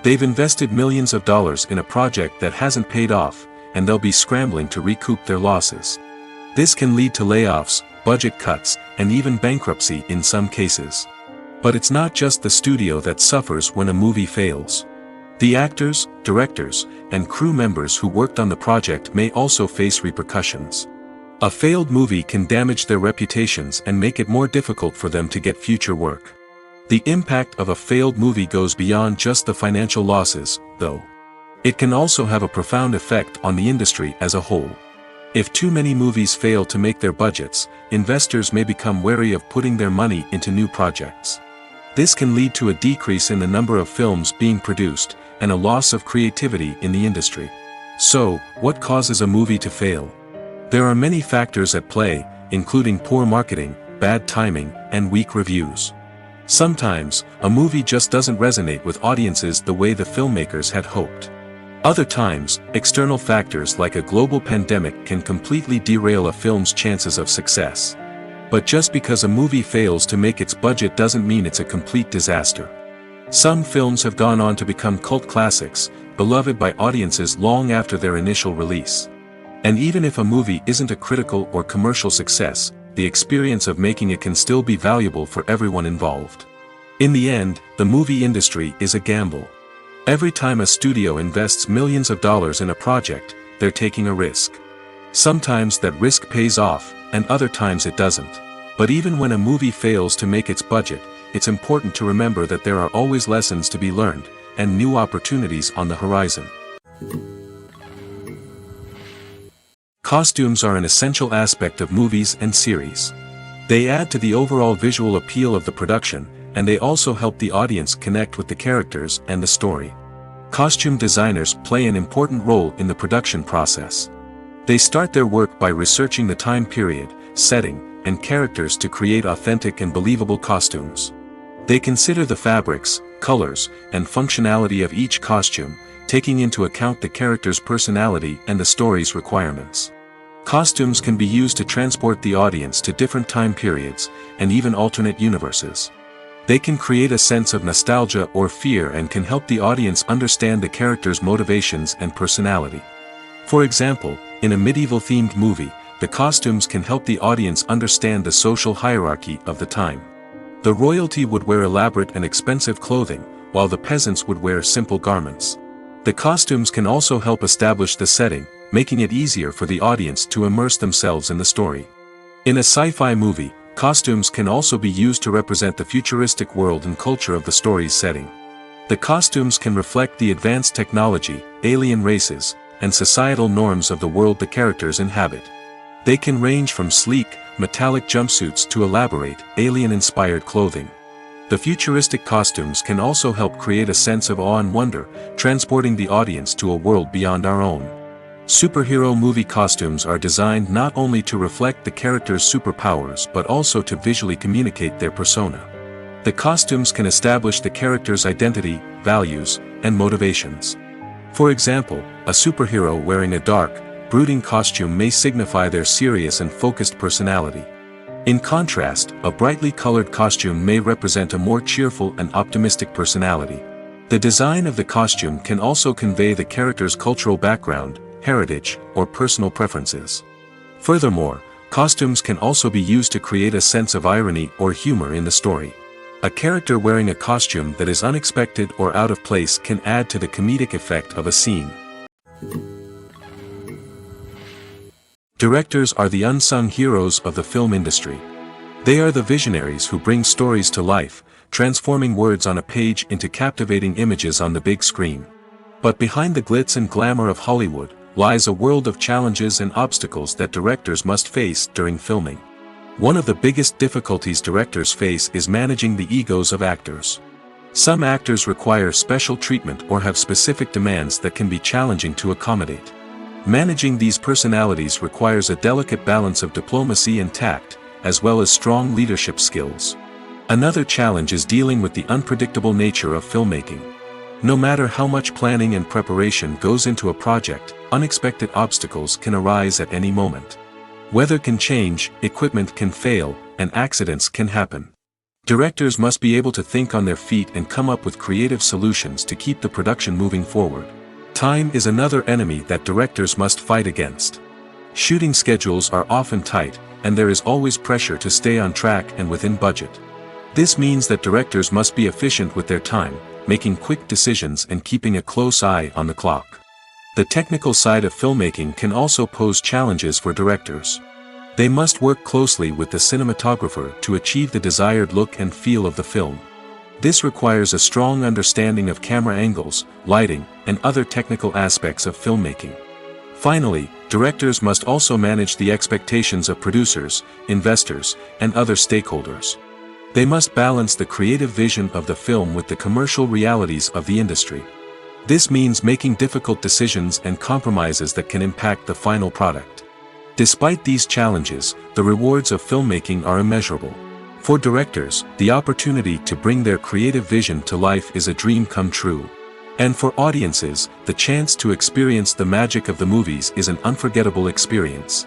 They've invested millions of dollars in a project that hasn't paid off, and they'll be scrambling to recoup their losses. This can lead to layoffs, budget cuts, and even bankruptcy in some cases. But it's not just the studio that suffers when a movie fails. The actors, directors, and crew members who worked on the project may also face repercussions. A failed movie can damage their reputations and make it more difficult for them to get future work. The impact of a failed movie goes beyond just the financial losses, though. It can also have a profound effect on the industry as a whole. If too many movies fail to make their budgets, investors may become wary of putting their money into new projects. This can lead to a decrease in the number of films being produced, and a loss of creativity in the industry. So, what causes a movie to fail? There are many factors at play, including poor marketing, bad timing, and weak reviews. Sometimes, a movie just doesn't resonate with audiences the way the filmmakers had hoped. Other times, external factors like a global pandemic can completely derail a film's chances of success. But just because a movie fails to make its budget doesn't mean it's a complete disaster. Some films have gone on to become cult classics, beloved by audiences long after their initial release. And even if a movie isn't a critical or commercial success, the experience of making it can still be valuable for everyone involved. In the end, the movie industry is a gamble. Every time a studio invests millions of dollars in a project, they're taking a risk. Sometimes that risk pays off, and other times it doesn't. But even when a movie fails to make its budget, it's important to remember that there are always lessons to be learned, and new opportunities on the horizon. Costumes are an essential aspect of movies and series. They add to the overall visual appeal of the production, and they also help the audience connect with the characters and the story. Costume designers play an important role in the production process. They start their work by researching the time period, setting, and characters to create authentic and believable costumes. They consider the fabrics, colors, and functionality of each costume, taking into account the character's personality and the story's requirements. Costumes can be used to transport the audience to different time periods, and even alternate universes. They can create a sense of nostalgia or fear and can help the audience understand the character's motivations and personality. For example, in a medieval-themed movie, the costumes can help the audience understand the social hierarchy of the time. The royalty would wear elaborate and expensive clothing, while the peasants would wear simple garments. The costumes can also help establish the setting, making it easier for the audience to immerse themselves in the story. In a sci-fi movie, costumes can also be used to represent the futuristic world and culture of the story's setting. The costumes can reflect the advanced technology, alien races, and societal norms of the world the characters inhabit. They can range from sleek, metallic jumpsuits to elaborate, alien-inspired clothing. The futuristic costumes can also help create a sense of awe and wonder, transporting the audience to a world beyond our own. Superhero movie costumes are designed not only to reflect the character's superpowers but also to visually communicate their persona. The costumes can establish the character's identity, values, and motivations. For example, a superhero wearing a dark, brooding costume may signify their serious and focused personality. In contrast, a brightly colored costume may represent a more cheerful and optimistic personality. The design of the costume can also convey the character's cultural background, heritage, or personal preferences. Furthermore, costumes can also be used to create a sense of irony or humor in the story. A character wearing a costume that is unexpected or out of place can add to the comedic effect of a scene. Directors are the unsung heroes of the film industry. They are the visionaries who bring stories to life, transforming words on a page into captivating images on the big screen. But behind the glitz and glamour of Hollywood lies a world of challenges and obstacles that directors must face during filming. One of the biggest difficulties directors face is managing the egos of actors. Some actors require special treatment or have specific demands that can be challenging to accommodate. Managing these personalities requires a delicate balance of diplomacy and tact, as well as strong leadership skills. Another challenge is dealing with the unpredictable nature of filmmaking. No matter how much planning and preparation goes into a project, unexpected obstacles can arise at any moment. Weather can change, equipment can fail, and accidents can happen. Directors must be able to think on their feet and come up with creative solutions to keep the production moving forward. Time is another enemy that directors must fight against. Shooting schedules are often tight, and there is always pressure to stay on track and within budget. This means that directors must be efficient with their time, making quick decisions and keeping a close eye on the clock. The technical side of filmmaking can also pose challenges for directors. They must work closely with the cinematographer to achieve the desired look and feel of the film. This requires a strong understanding of camera angles, lighting, and other technical aspects of filmmaking. Finally, directors must also manage the expectations of producers, investors, and other stakeholders. They must balance the creative vision of the film with the commercial realities of the industry. This means making difficult decisions and compromises that can impact the final product. Despite these challenges, the rewards of filmmaking are immeasurable. For directors, the opportunity to bring their creative vision to life is a dream come true. And for audiences, the chance to experience the magic of the movies is an unforgettable experience.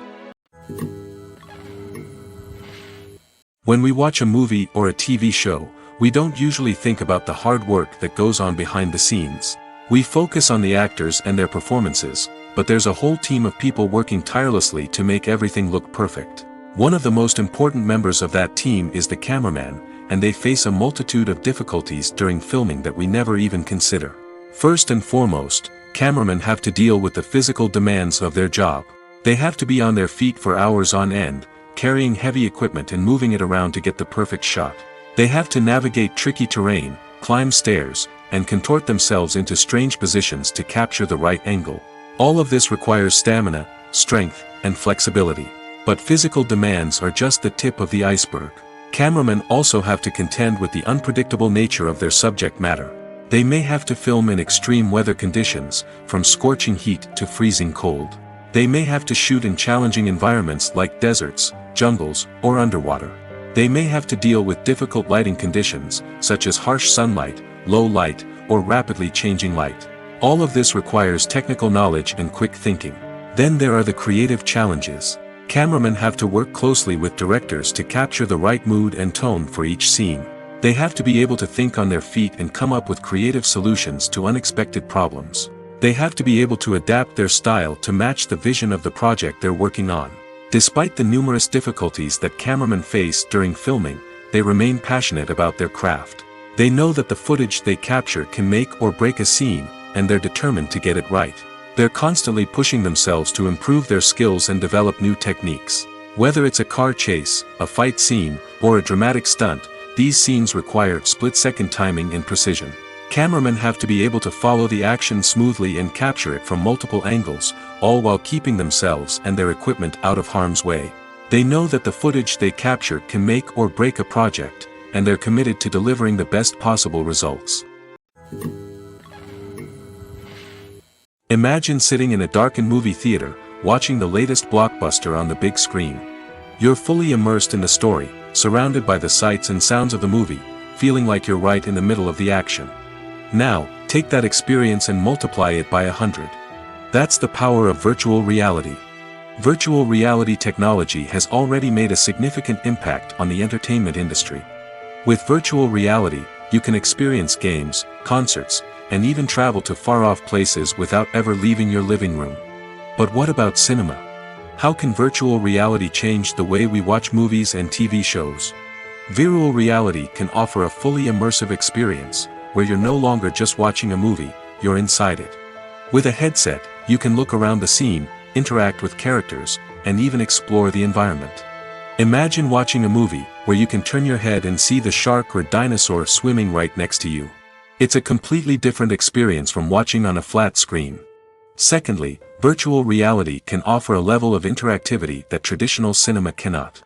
When we watch a movie or a TV show, we don't usually think about the hard work that goes on behind the scenes. We focus on the actors and their performances, but there's a whole team of people working tirelessly to make everything look perfect. One of the most important members of that team is the cameraman, and they face a multitude of difficulties during filming that we never even consider. First and foremost, cameramen have to deal with the physical demands of their job. They have to be on their feet for hours on end, carrying heavy equipment and moving it around to get the perfect shot. They have to navigate tricky terrain, climb stairs, and contort themselves into strange positions to capture the right angle. All of this requires stamina, strength, and flexibility. But physical demands are just the tip of the iceberg. Cameramen also have to contend with the unpredictable nature of their subject matter. They may have to film in extreme weather conditions, from scorching heat to freezing cold. They may have to shoot in challenging environments like deserts, jungles, or underwater. They may have to deal with difficult lighting conditions, such as harsh sunlight, low light, or rapidly changing light. All of this requires technical knowledge and quick thinking. Then there are the creative challenges. Cameramen have to work closely with directors to capture the right mood and tone for each scene. They have to be able to think on their feet and come up with creative solutions to unexpected problems. They have to be able to adapt their style to match the vision of the project they're working on. Despite the numerous difficulties that cameramen face during filming, they remain passionate about their craft. They know that the footage they capture can make or break a scene, and they're determined to get it right. They're constantly pushing themselves to improve their skills and develop new techniques. Whether it's a car chase, a fight scene, or a dramatic stunt, these scenes require split-second timing and precision. Cameramen have to be able to follow the action smoothly and capture it from multiple angles, all while keeping themselves and their equipment out of harm's way. They know that the footage they capture can make or break a project, and they're committed to delivering the best possible results. Imagine sitting in a darkened movie theater, watching the latest blockbuster on the big screen. You're fully immersed in the story, surrounded by the sights and sounds of the movie, feeling like you're right in the middle of the action. Now, take that experience and multiply it by 100. That's the power of virtual reality. Virtual reality technology has already made a significant impact on the entertainment industry. With virtual reality, you can experience games, concerts, and even travel to far-off places without ever leaving your living room. But what about cinema? How can virtual reality change the way we watch movies and TV shows? Virtual reality can offer a fully immersive experience, where you're no longer just watching a movie, you're inside it. With a headset, you can look around the scene, interact with characters, and even explore the environment. Imagine watching a movie, where you can turn your head and see the shark or dinosaur swimming right next to you. It's a completely different experience from watching on a flat screen. Secondly, virtual reality can offer a level of interactivity that traditional cinema cannot.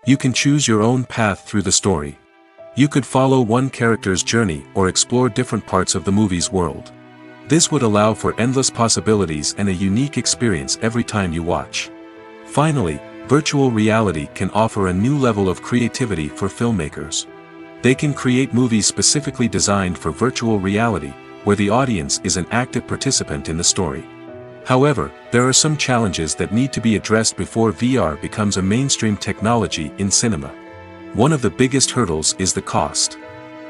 You can choose your own path through the story. You could follow one character's journey or explore different parts of the movie's world. This would allow for endless possibilities and a unique experience every time you watch. Finally, virtual reality can offer a new level of creativity for filmmakers. They can create movies specifically designed for virtual reality, where the audience is an active participant in the story. However, there are some challenges that need to be addressed before VR becomes a mainstream technology in cinema. One of the biggest hurdles is the cost.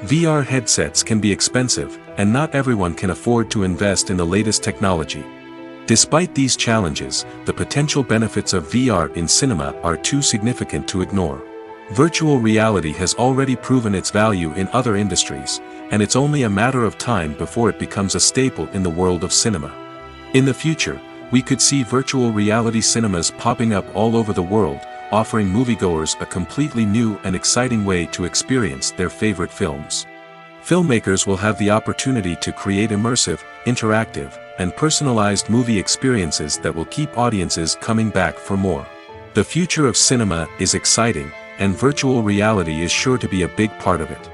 VR headsets can be expensive, and not everyone can afford to invest in the latest technology. Despite these challenges, the potential benefits of VR in cinema are too significant to ignore. Virtual reality has already proven its value in other industries, and it's only a matter of time before it becomes a staple in the world of cinema. In the future, we could see virtual reality cinemas popping up all over the world, offering moviegoers a completely new and exciting way to experience their favorite films. Filmmakers will have the opportunity to create immersive, interactive, and personalized movie experiences that will keep audiences coming back for more. The future of cinema is exciting, and virtual reality is sure to be a big part of it.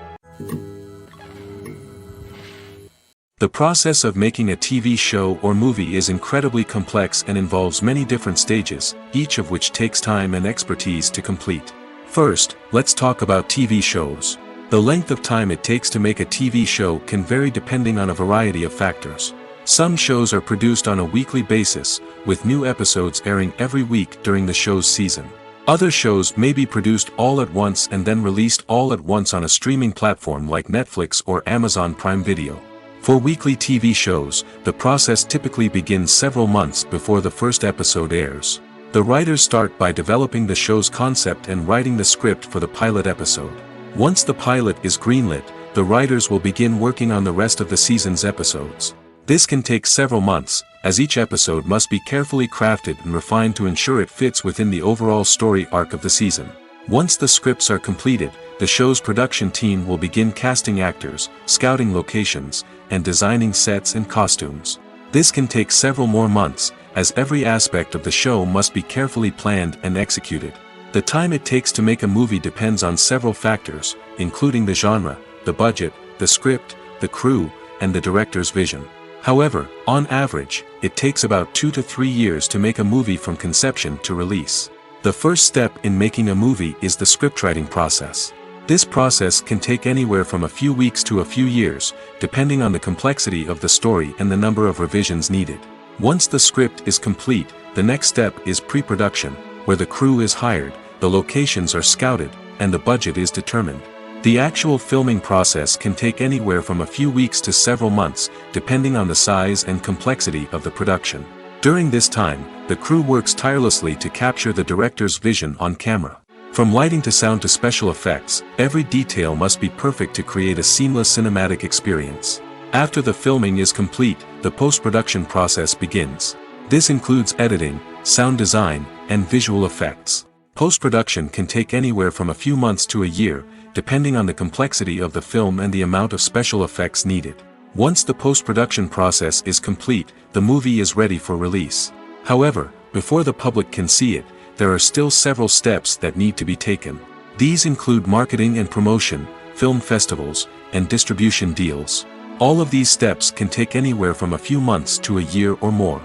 The process of making a TV show or movie is incredibly complex and involves many different stages, each of which takes time and expertise to complete. First, let's talk about TV shows. The length of time it takes to make a TV show can vary depending on a variety of factors. Some shows are produced on a weekly basis, with new episodes airing every week during the show's season. Other shows may be produced all at once and then released all at once on a streaming platform like Netflix or Amazon Prime Video. For weekly TV shows, the process typically begins several months before the first episode airs. The writers start by developing the show's concept and writing the script for the pilot episode. Once the pilot is greenlit, the writers will begin working on the rest of the season's episodes. This can take several months, as each episode must be carefully crafted and refined to ensure it fits within the overall story arc of the season. Once the scripts are completed, the show's production team will begin casting actors, scouting locations, and designing sets and costumes. This can take several more months, as every aspect of the show must be carefully planned and executed. The time it takes to make a movie depends on several factors, including the genre, the budget, the script, the crew, and the director's vision. However, on average, it takes about 2 to 3 years to make a movie from conception to release. The first step in making a movie is the scriptwriting process. This process can take anywhere from a few weeks to a few years, depending on the complexity of the story and the number of revisions needed. Once the script is complete, the next step is pre-production, where the crew is hired, the locations are scouted, and the budget is determined. The actual filming process can take anywhere from a few weeks to several months, depending on the size and complexity of the production. During this time, the crew works tirelessly to capture the director's vision on camera. From lighting to sound to special effects, every detail must be perfect to create a seamless cinematic experience. After the filming is complete, the post-production process begins. This includes editing, sound design, and visual effects. Post-production can take anywhere from a few months to a year, depending on the complexity of the film and the amount of special effects needed. Once the post-production process is complete, the movie is ready for release. However, before the public can see it, there are still several steps that need to be taken. These include marketing and promotion, film festivals, and distribution deals. All of these steps can take anywhere from a few months to a year or more.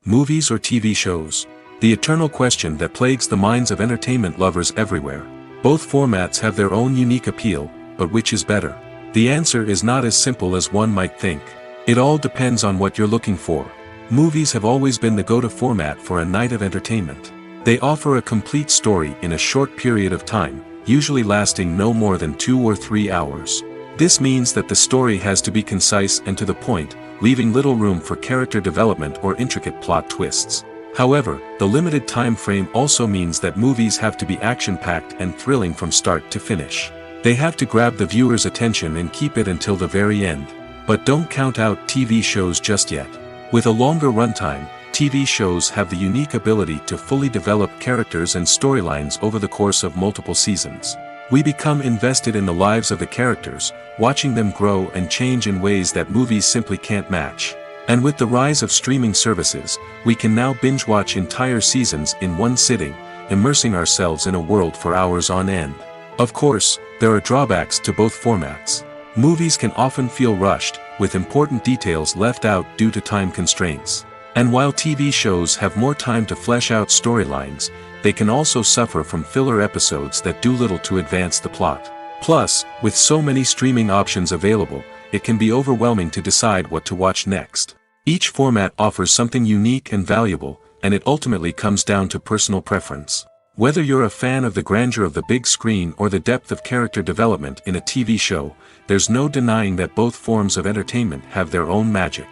Movies or TV shows? The eternal question that plagues the minds of entertainment lovers everywhere. Both formats have their own unique appeal, but which is better? The answer is not as simple as one might think. It all depends on what you're looking for. Movies have always been the go-to format for a night of entertainment. They offer a complete story in a short period of time, usually lasting no more than 2 or 3 hours. This means that the story has to be concise and to the point, leaving little room for character development or intricate plot twists. However, the limited time frame also means that movies have to be action-packed and thrilling from start to finish. They have to grab the viewer's attention and keep it until the very end. But don't count out TV shows just yet. With a longer runtime, TV shows have the unique ability to fully develop characters and storylines over the course of multiple seasons. We become invested in the lives of the characters, watching them grow and change in ways that movies simply can't match. And with the rise of streaming services, we can now binge-watch entire seasons in one sitting, immersing ourselves in a world for hours on end. Of course, there are drawbacks to both formats. Movies can often feel rushed, with important details left out due to time constraints. And while TV shows have more time to flesh out storylines, they can also suffer from filler episodes that do little to advance the plot. Plus, with so many streaming options available, it can be overwhelming to decide what to watch next. Each format offers something unique and valuable, and it ultimately comes down to personal preference. Whether you're a fan of the grandeur of the big screen or the depth of character development in a TV show, there's no denying that both forms of entertainment have their own magic.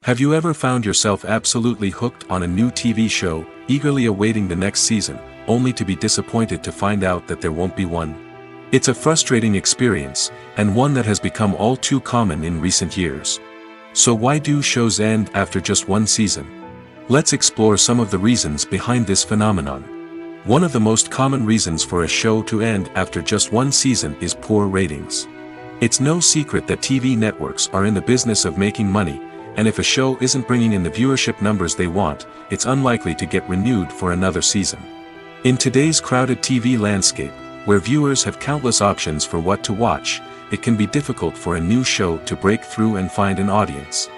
Have you ever found yourself absolutely hooked on a new TV show, eagerly awaiting the next season, only to be disappointed to find out that there won't be one? It's a frustrating experience, and one that has become all too common in recent years. So why do shows end after just one season? Let's explore some of the reasons behind this phenomenon. One of the most common reasons for a show to end after just one season is poor ratings. It's no secret that TV networks are in the business of making money, and if a show isn't bringing in the viewership numbers they want, it's unlikely to get renewed for another season. In today's crowded TV landscape, where viewers have countless options for what to watch, it can be difficult for a new show to break through and find an audience.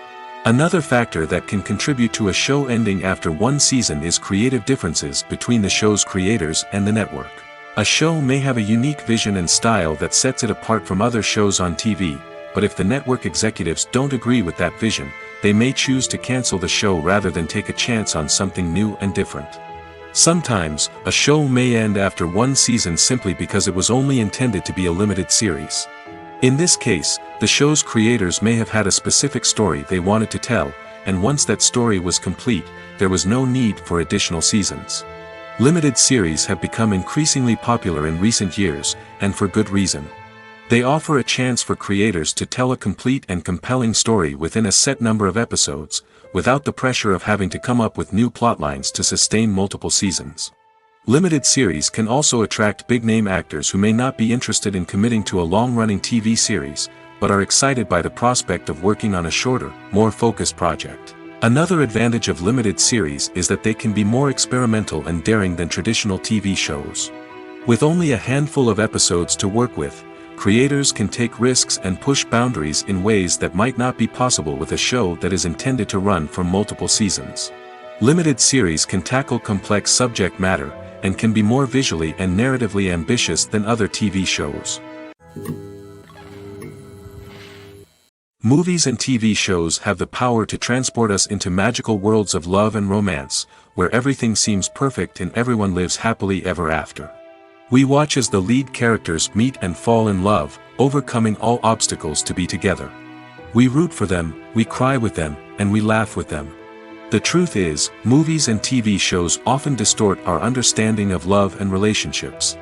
Another factor that can contribute to a show ending after one season is creative differences between the show's creators and the network. A show may have a unique vision and style that sets it apart from other shows on TV, but if the network executives don't agree with that vision, they may choose to cancel the show rather than take a chance on something new and different. Sometimes, a show may end after one season simply because it was only intended to be a limited series. In this case, the show's creators may have had a specific story they wanted to tell, and once that story was complete, there was no need for additional seasons. Limited series have become increasingly popular in recent years, and for good reason. They offer a chance for creators to tell a complete and compelling story within a set number of episodes, without the pressure of having to come up with new plotlines to sustain multiple seasons. Limited series can also attract big-name actors who may not be interested in committing to a long-running TV series, but are excited by the prospect of working on a shorter, more focused project. Another advantage of limited series is that they can be more experimental and daring than traditional TV shows. With only a handful of episodes to work with, creators can take risks and push boundaries in ways that might not be possible with a show that is intended to run for multiple seasons. Limited series can tackle complex subject matter, and can be more visually and narratively ambitious than other TV shows. Movies and TV shows have the power to transport us into magical worlds of love and romance, where everything seems perfect and everyone lives happily ever after. We watch as the lead characters meet and fall in love, overcoming all obstacles to be together. We root for them, we cry with them, and we laugh with them. The truth is, movies and TV shows often distort our understanding of love and relationships.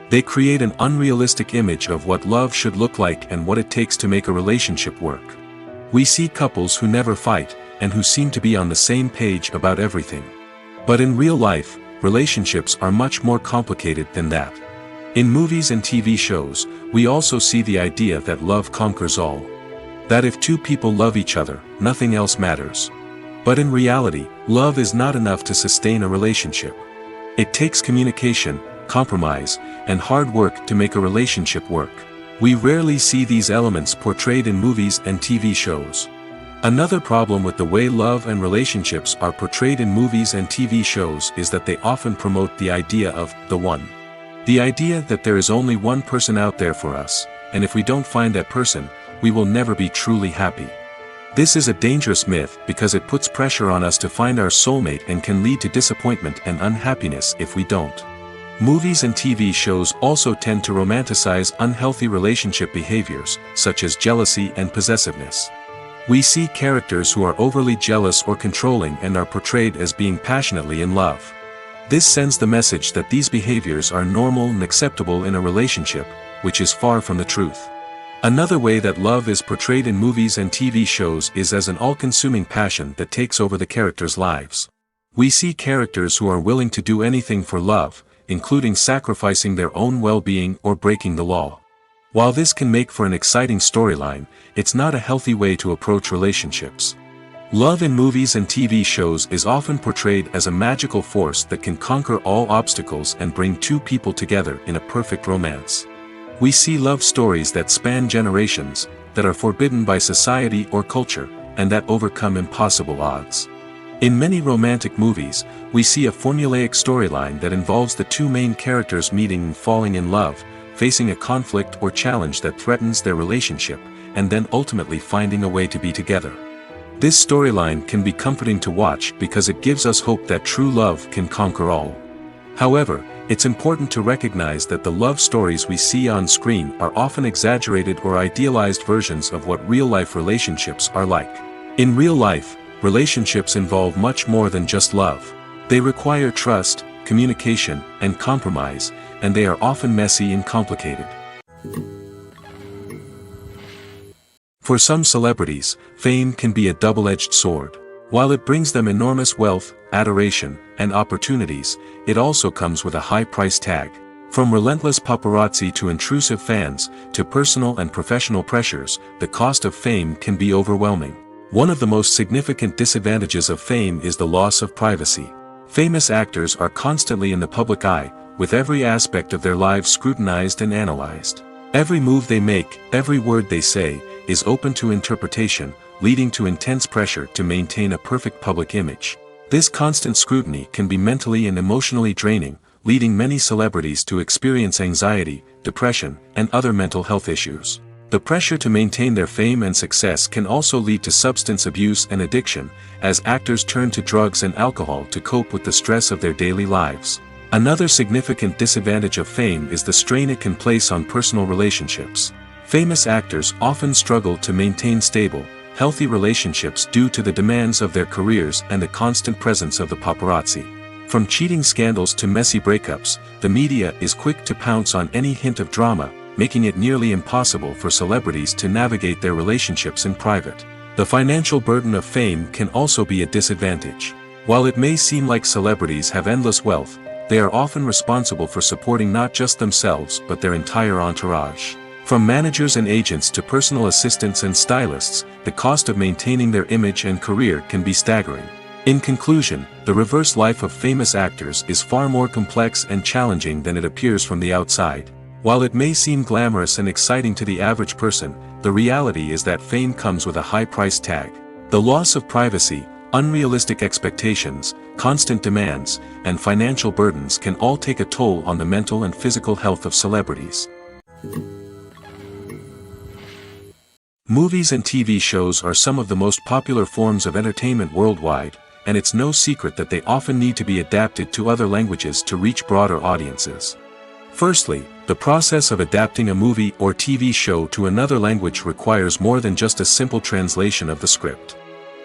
They create an unrealistic image of what love should look like and what it takes to make a relationship work. We see couples who never fight, and who seem to be on the same page about everything. But in real life, relationships are much more complicated than that. In movies and TV shows, we also see the idea that love conquers all. That if two people love each other, nothing else matters. But in reality, love is not enough to sustain a relationship. It takes communication, compromise, and hard work to make a relationship work. We rarely see these elements portrayed in movies and TV shows. Another problem with the way love and relationships are portrayed in movies and TV shows is that they often promote the idea of the one. The idea that there is only one person out there for us, and if we don't find that person, we will never be truly happy. This is a dangerous myth because it puts pressure on us to find our soulmate and can lead to disappointment and unhappiness if we don't. Movies and TV shows also tend to romanticize unhealthy relationship behaviors, such as jealousy and possessiveness. We see characters who are overly jealous or controlling and are portrayed as being passionately in love. This sends the message that these behaviors are normal and acceptable in a relationship, which is far from the truth. Another way that love is portrayed in movies and TV shows is as an all-consuming passion that takes over the characters' lives. We see characters who are willing to do anything for love, including sacrificing their own well-being or breaking the law. While this can make for an exciting storyline, it's not a healthy way to approach relationships. Love in movies and TV shows is often portrayed as a magical force that can conquer all obstacles and bring two people together in a perfect romance. We see love stories that span generations, that are forbidden by society or culture, and that overcome impossible odds. In many romantic movies, we see a formulaic storyline that involves the two main characters meeting and falling in love, facing a conflict or challenge that threatens their relationship, and then ultimately finding a way to be together. This storyline can be comforting to watch because it gives us hope that true love can conquer all. However, it's important to recognize that the love stories we see on screen are often exaggerated or idealized versions of what real-life relationships are like. In real life, relationships involve much more than just love. They require trust, communication, and compromise, and they are often messy and complicated. For some celebrities, fame can be a double-edged sword. While it brings them enormous wealth, adoration, and opportunities, it also comes with a high price tag. From relentless paparazzi to intrusive fans, to personal and professional pressures, the cost of fame can be overwhelming. One of the most significant disadvantages of fame is the loss of privacy. Famous actors are constantly in the public eye, with every aspect of their lives scrutinized and analyzed. Every move they make, every word they say, is open to interpretation, leading to intense pressure to maintain a perfect public image. This constant scrutiny can be mentally and emotionally draining, leading many celebrities to experience anxiety, depression, and other mental health issues. The pressure to maintain their fame and success can also lead to substance abuse and addiction, as actors turn to drugs and alcohol to cope with the stress of their daily lives. Another significant disadvantage of fame is the strain it can place on personal relationships. Famous actors often struggle to maintain stable, healthy relationships due to the demands of their careers and the constant presence of the paparazzi. From cheating scandals to messy breakups, the media is quick to pounce on any hint of drama, making it nearly impossible for celebrities to navigate their relationships in private. The financial burden of fame can also be a disadvantage. While it may seem like celebrities have endless wealth, they are often responsible for supporting not just themselves but their entire entourage. From managers and agents to personal assistants and stylists, the cost of maintaining their image and career can be staggering. In conclusion, the reverse life of famous actors is far more complex and challenging than it appears from the outside. While it may seem glamorous and exciting to the average person, the reality is that fame comes with a high price tag. The loss of privacy, unrealistic expectations, constant demands, and financial burdens can all take a toll on the mental and physical health of celebrities. Movies and TV shows are some of the most popular forms of entertainment worldwide, and it's no secret that they often need to be adapted to other languages to reach broader audiences. Firstly, the process of adapting a movie or TV show to another language requires more than just a simple translation of the script.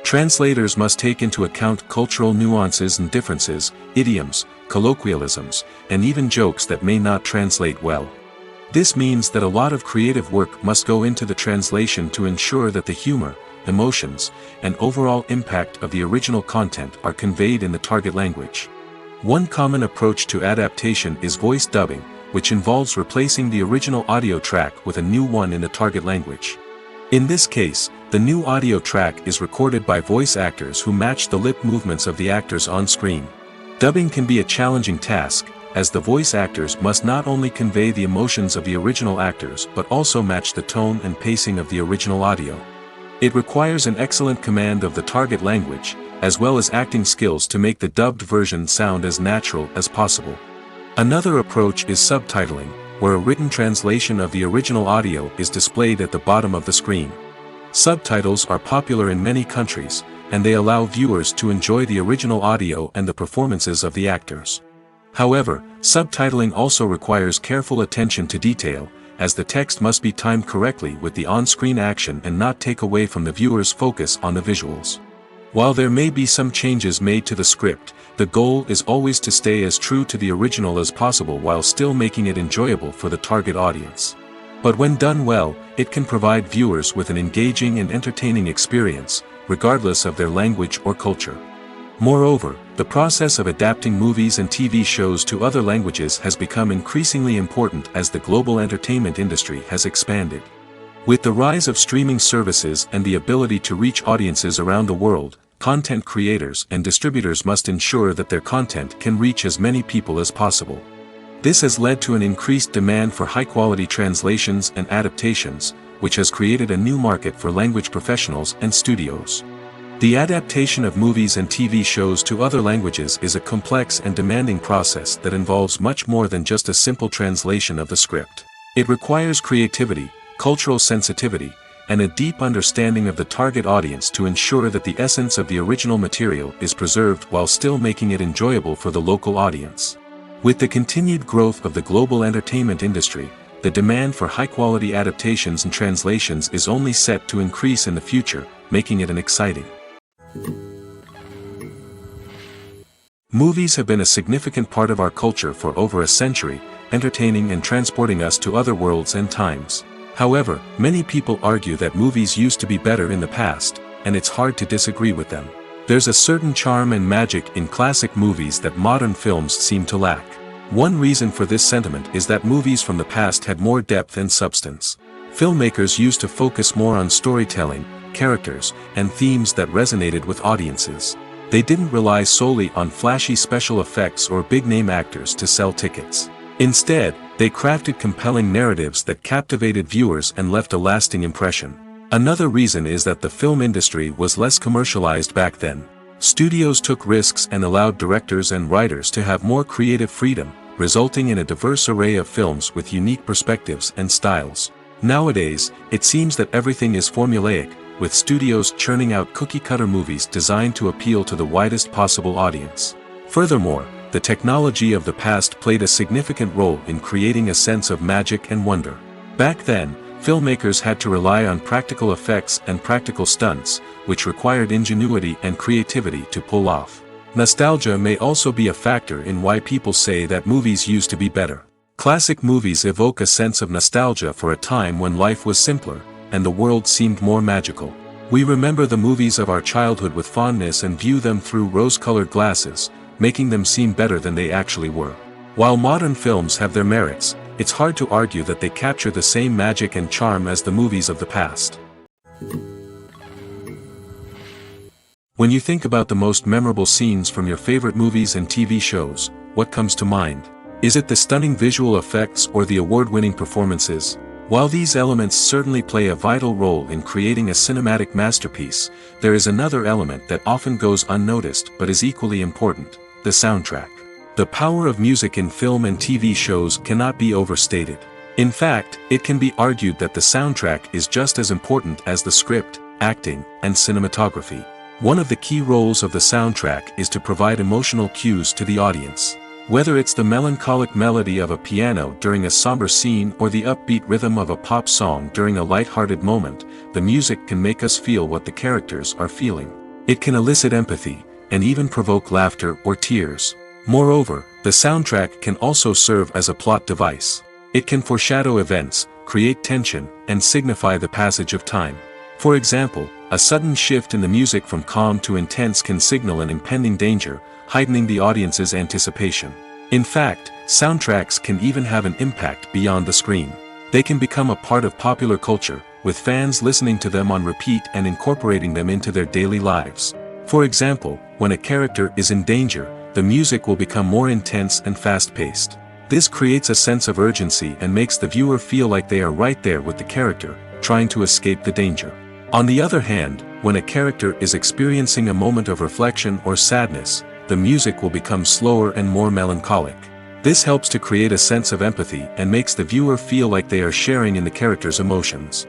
Translators must take into account cultural nuances and differences, idioms, colloquialisms, and even jokes that may not translate well. This means that a lot of creative work must go into the translation to ensure that the humor, emotions, and overall impact of the original content are conveyed in the target language. One common approach to adaptation is voice dubbing, which involves replacing the original audio track with a new one in the target language. In this case, the new audio track is recorded by voice actors who match the lip movements of the actors on screen. Dubbing can be a challenging task, as the voice actors must not only convey the emotions of the original actors but also match the tone and pacing of the original audio. It requires an excellent command of the target language, as well as acting skills to make the dubbed version sound as natural as possible. Another approach is subtitling, where a written translation of the original audio is displayed at the bottom of the screen. Subtitles are popular in many countries, and they allow viewers to enjoy the original audio and the performances of the actors. However, subtitling also requires careful attention to detail, as the text must be timed correctly with the on-screen action and not take away from the viewer's focus on the visuals. While there may be some changes made to the script, the goal is always to stay as true to the original as possible while still making it enjoyable for the target audience. But when done well, it can provide viewers with an engaging and entertaining experience, regardless of their language or culture. Moreover, the process of adapting movies and TV shows to other languages has become increasingly important as the global entertainment industry has expanded. With the rise of streaming services and the ability to reach audiences around the world, content creators and distributors must ensure that their content can reach as many people as possible. This has led to an increased demand for high-quality translations and adaptations, which has created a new market for language professionals and studios. The adaptation of movies and TV shows to other languages is a complex and demanding process that involves much more than just a simple translation of the script. It requires creativity, cultural sensitivity, and a deep understanding of the target audience to ensure that the essence of the original material is preserved while still making it enjoyable for the local audience. With the continued growth of the global entertainment industry, the demand for high-quality adaptations and translations is only set to increase in the future, making it an exciting. Movies have been a significant part of our culture for over a century, entertaining and transporting us to other worlds and times. However, many people argue that movies used to be better in the past, and it's hard to disagree with them. There's a certain charm and magic in classic movies that modern films seem to lack. One reason for this sentiment is that movies from the past had more depth and substance. Filmmakers used to focus more on storytelling, characters, and themes that resonated with audiences. They didn't rely solely on flashy special effects or big-name actors to sell tickets. Instead, they crafted compelling narratives that captivated viewers and left a lasting impression. Another reason is that the film industry was less commercialized back then. Studios took risks and allowed directors and writers to have more creative freedom, resulting in a diverse array of films with unique perspectives and styles. Nowadays, it seems that everything is formulaic, with studios churning out cookie-cutter movies designed to appeal to the widest possible audience. Furthermore, the technology of the past played a significant role in creating a sense of magic and wonder. Back then, filmmakers had to rely on practical effects and practical stunts, which required ingenuity and creativity to pull off. Nostalgia may also be a factor in why people say that movies used to be better. Classic movies evoke a sense of nostalgia for a time when life was simpler, and the world seemed more magical. We remember the movies of our childhood with fondness and view them through rose-colored glasses, making them seem better than they actually were. While modern films have their merits, it's hard to argue that they capture the same magic and charm as the movies of the past. When you think about the most memorable scenes from your favorite movies and TV shows, what comes to mind? Is it the stunning visual effects or the award-winning performances? While these elements certainly play a vital role in creating a cinematic masterpiece, there is another element that often goes unnoticed but is equally important: the soundtrack. The power of music in film and TV shows cannot be overstated. In fact, it can be argued that the soundtrack is just as important as the script, acting, and cinematography. One of the key roles of the soundtrack is to provide emotional cues to the audience. Whether it's the melancholic melody of a piano during a somber scene or the upbeat rhythm of a pop song during a light-hearted moment, the music can make us feel what the characters are feeling. It can elicit empathy, and even provoke laughter or tears. Moreover, the soundtrack can also serve as a plot device. It can foreshadow events, create tension, and signify the passage of time. For example, a sudden shift in the music from calm to intense can signal an impending danger, heightening the audience's anticipation. In fact, soundtracks can even have an impact beyond the screen. They can become a part of popular culture, with fans listening to them on repeat and incorporating them into their daily lives. For example, when a character is in danger, the music will become more intense and fast-paced. This creates a sense of urgency and makes the viewer feel like they are right there with the character, trying to escape the danger. On the other hand, when a character is experiencing a moment of reflection or sadness, the music will become slower and more melancholic. This helps to create a sense of empathy and makes the viewer feel like they are sharing in the character's emotions.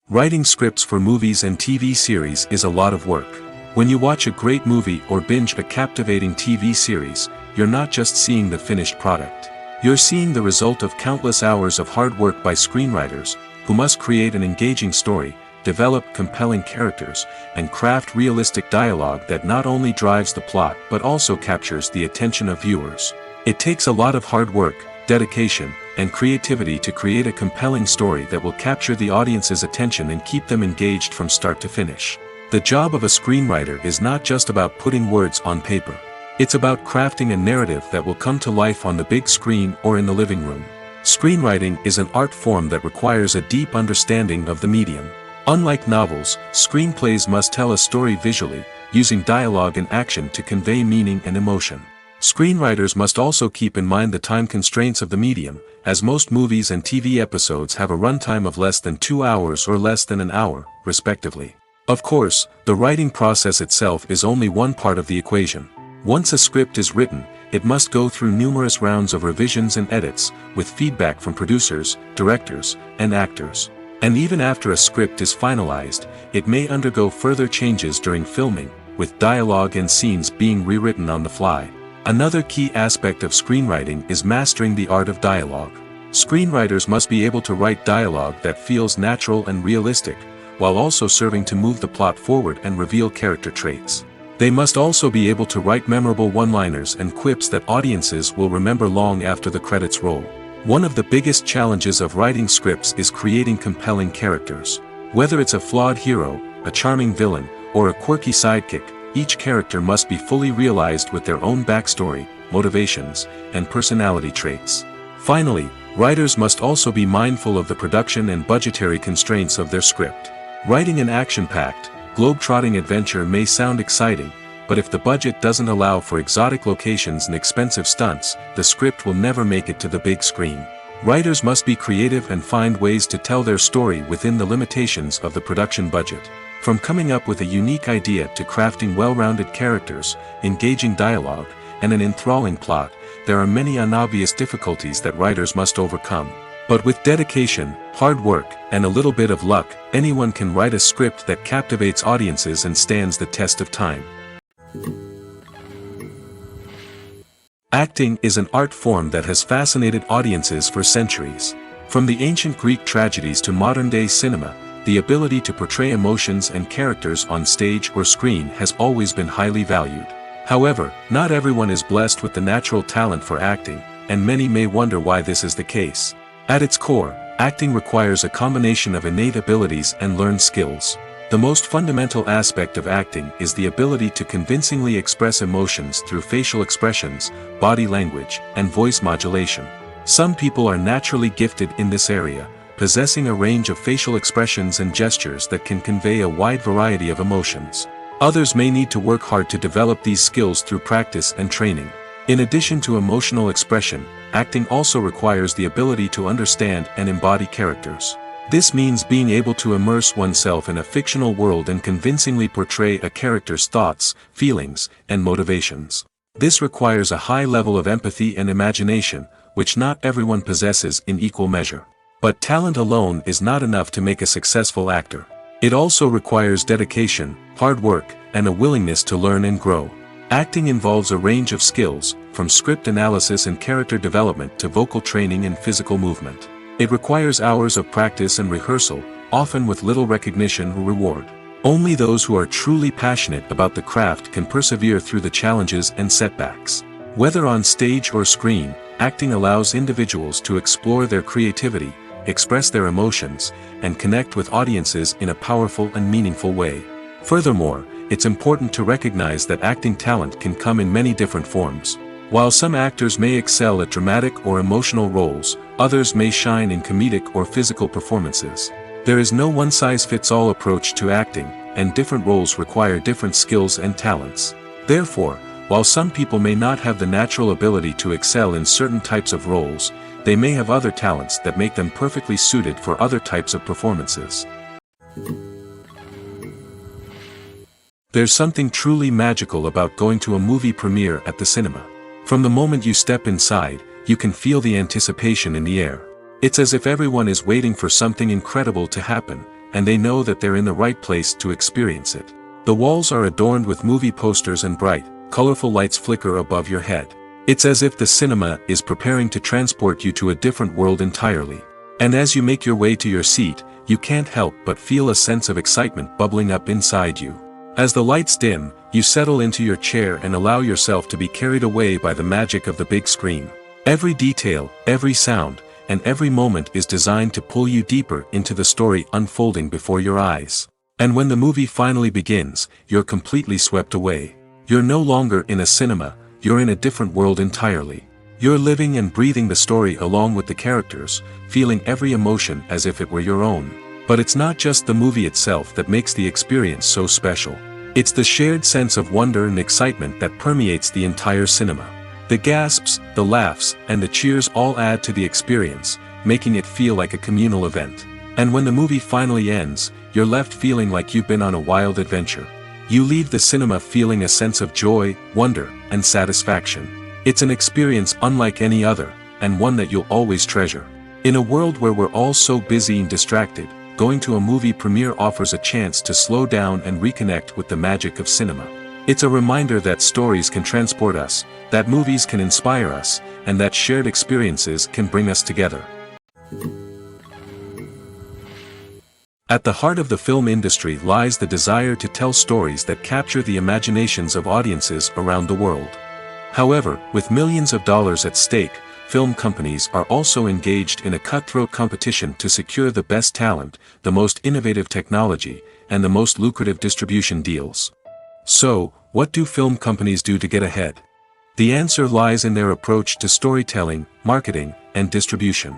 Writing scripts for movies and TV series is a lot of work. When you watch a great movie or binge a captivating TV series, you're not just seeing the finished product. You're seeing the result of countless hours of hard work by screenwriters, who must create an engaging story, develop compelling characters, and craft realistic dialogue that not only drives the plot but also captures the attention of viewers. It takes a lot of hard work, dedication, and creativity to create a compelling story that will capture the audience's attention and keep them engaged from start to finish. The job of a screenwriter is not just about putting words on paper. It's about crafting a narrative that will come to life on the big screen or in the living room. Screenwriting is an art form that requires a deep understanding of the medium. Unlike novels, screenplays must tell a story visually, using dialogue and action to convey meaning and emotion. Screenwriters must also keep in mind the time constraints of the medium, as most movies and TV episodes have a runtime of less than 2 hours or less than an hour, respectively. Of course, the writing process itself is only one part of the equation. Once a script is written, it must go through numerous rounds of revisions and edits, with feedback from producers, directors, and actors. And even after a script is finalized, it may undergo further changes during filming, with dialogue and scenes being rewritten on the fly. Another key aspect of screenwriting is mastering the art of dialogue. Screenwriters must be able to write dialogue that feels natural and realistic, while also serving to move the plot forward and reveal character traits. They must also be able to write memorable one-liners and quips that audiences will remember long after the credits roll. One of the biggest challenges of writing scripts is creating compelling characters. Whether it's a flawed hero, a charming villain, or a quirky sidekick, each character must be fully realized with their own backstory, motivations, and personality traits. Finally, writers must also be mindful of the production and budgetary constraints of their script. Writing an action-packed, globe-trotting adventure may sound exciting, but if the budget doesn't allow for exotic locations and expensive stunts, the script will never make it to the big screen. Writers must be creative and find ways to tell their story within the limitations of the production budget. From coming up with a unique idea to crafting well-rounded characters, engaging dialogue, and an enthralling plot, there are many unobvious difficulties that writers must overcome. But with dedication, hard work, and a little bit of luck, anyone can write a script that captivates audiences and stands the test of time. Acting is an art form that has fascinated audiences for centuries. From the ancient Greek tragedies to modern-day cinema, the ability to portray emotions and characters on stage or screen has always been highly valued. However, not everyone is blessed with the natural talent for acting, and many may wonder why this is the case. At its core, acting requires a combination of innate abilities and learned skills. The most fundamental aspect of acting is the ability to convincingly express emotions through facial expressions, body language, and voice modulation. Some people are naturally gifted in this area, possessing a range of facial expressions and gestures that can convey a wide variety of emotions. Others may need to work hard to develop these skills through practice and training. In addition to emotional expression, acting also requires the ability to understand and embody characters. This means being able to immerse oneself in a fictional world and convincingly portray a character's thoughts, feelings, and motivations. This requires a high level of empathy and imagination, which not everyone possesses in equal measure. But talent alone is not enough to make a successful actor. It also requires dedication, hard work, and a willingness to learn and grow. Acting involves a range of skills, from script analysis and character development to vocal training and physical movement. It requires hours of practice and rehearsal, often with little recognition or reward. Only those who are truly passionate about the craft can persevere through the challenges and setbacks. Whether on stage or screen, acting allows individuals to explore their creativity, express their emotions, and connect with audiences in a powerful and meaningful way. Furthermore, it's important to recognize that acting talent can come in many different forms. While some actors may excel at dramatic or emotional roles, others may shine in comedic or physical performances. There is no one-size-fits-all approach to acting, and different roles require different skills and talents. Therefore, while some people may not have the natural ability to excel in certain types of roles, they may have other talents that make them perfectly suited for other types of performances. There's something truly magical about going to a movie premiere at the cinema. From the moment you step inside, you can feel the anticipation in the air. It's as if everyone is waiting for something incredible to happen, and they know that they're in the right place to experience it. The walls are adorned with movie posters and bright, colorful lights flicker above your head. It's as if the cinema is preparing to transport you to a different world entirely. And as you make your way to your seat, you can't help but feel a sense of excitement bubbling up inside you. As the lights dim, you settle into your chair and allow yourself to be carried away by the magic of the big screen. Every detail, every sound, and every moment is designed to pull you deeper into the story unfolding before your eyes. And when the movie finally begins, you're completely swept away. You're no longer in a cinema, you're in a different world entirely. You're living and breathing the story along with the characters, feeling every emotion as if it were your own. But it's not just the movie itself that makes the experience so special. It's the shared sense of wonder and excitement that permeates the entire cinema. The gasps, the laughs, and the cheers all add to the experience, making it feel like a communal event. And when the movie finally ends, you're left feeling like you've been on a wild adventure. You leave the cinema feeling a sense of joy, wonder, and satisfaction. It's an experience unlike any other, and one that you'll always treasure. In a world where we're all so busy and distracted, going to a movie premiere offers a chance to slow down and reconnect with the magic of cinema. It's a reminder that stories can transport us, that movies can inspire us, and that shared experiences can bring us together. At the heart of the film industry lies the desire to tell stories that capture the imaginations of audiences around the world. However, with millions of dollars at stake, film companies are also engaged in a cutthroat competition to secure the best talent, the most innovative technology, and the most lucrative distribution deals. So, what do film companies do to get ahead? The answer lies in their approach to storytelling, marketing, and distribution.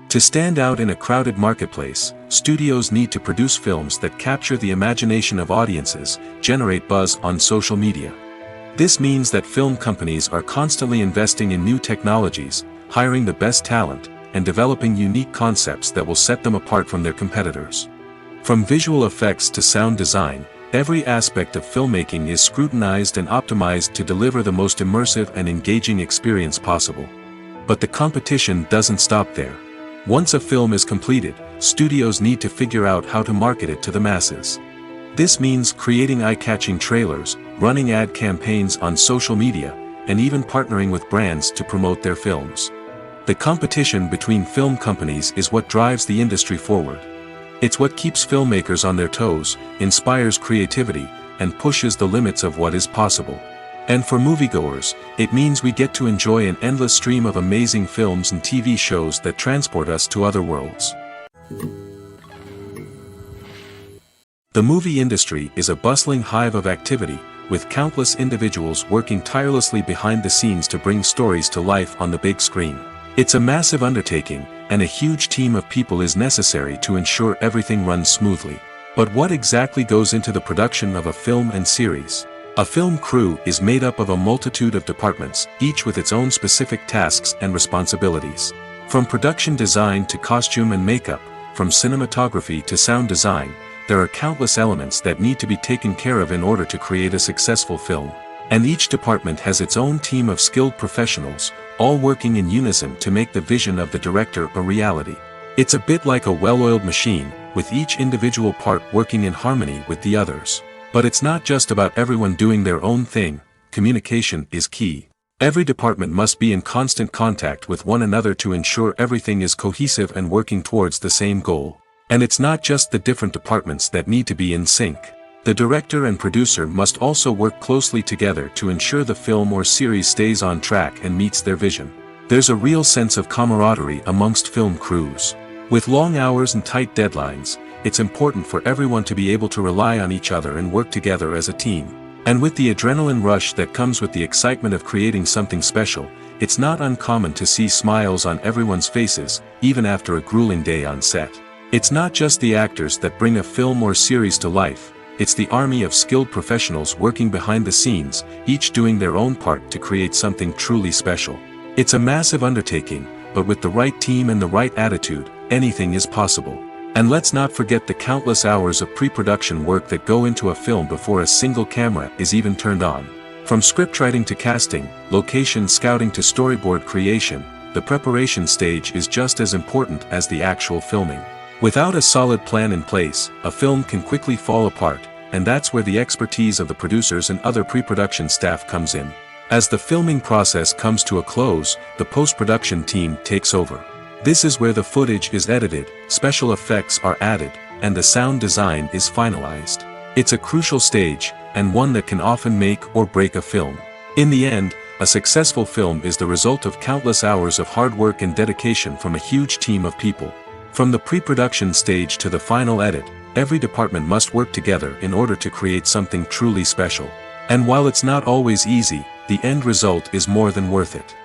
To stand out in a crowded marketplace, studios need to produce films that capture the imagination of audiences, generate buzz on social media. This means that film companies are constantly investing in new technologies, hiring the best talent, and developing unique concepts that will set them apart from their competitors. From visual effects to sound design, every aspect of filmmaking is scrutinized and optimized to deliver the most immersive and engaging experience possible. But the competition doesn't stop there. Once a film is completed, studios need to figure out how to market it to the masses. This means creating eye-catching trailers, running ad campaigns on social media, and even partnering with brands to promote their films. The competition between film companies is what drives the industry forward. It's what keeps filmmakers on their toes, inspires creativity, and pushes the limits of what is possible. And for moviegoers, it means we get to enjoy an endless stream of amazing films and TV shows that transport us to other worlds. The movie industry is a bustling hive of activity, with countless individuals working tirelessly behind the scenes to bring stories to life on the big screen. It's a massive undertaking, and a huge team of people is necessary to ensure everything runs smoothly. But what exactly goes into the production of a film and series? A film crew is made up of a multitude of departments, each with its own specific tasks and responsibilities. From production design to costume and makeup, from cinematography to sound design, there are countless elements that need to be taken care of in order to create a successful film. And each department has its own team of skilled professionals, all working in unison to make the vision of the director a reality. It's a bit like a well-oiled machine, with each individual part working in harmony with the others. But it's not just about everyone doing their own thing. Communication is key. Every department must be in constant contact with one another to ensure everything is cohesive and working towards the same goal. And it's not just the different departments that need to be in sync. The director and producer must also work closely together to ensure the film or series stays on track and meets their vision. There's a real sense of camaraderie amongst film crews. With long hours and tight deadlines, it's important for everyone to be able to rely on each other and work together as a team. And with the adrenaline rush that comes with the excitement of creating something special, it's not uncommon to see smiles on everyone's faces, even after a grueling day on set. It's not just the actors that bring a film or series to life. it's the army of skilled professionals working behind the scenes, each doing their own part to create something truly special. It's a massive undertaking, but with the right team and the right attitude, anything is possible. And let's not forget the countless hours of pre-production work that go into a film before a single camera is even turned on. From scriptwriting to casting, location scouting to storyboard creation, the preparation stage is just as important as the actual filming. Without a solid plan in place, a film can quickly fall apart, and that's where the expertise of the producers and other pre-production staff comes in. As the filming process comes to a close, the post-production team takes over. This is where the footage is edited, special effects are added, and the sound design is finalized. It's a crucial stage, and one that can often make or break a film. In the end, a successful film is the result of countless hours of hard work and dedication from a huge team of people. From the pre-production stage to the final edit, every department must work together in order to create something truly special. And while it's not always easy, the end result is more than worth it.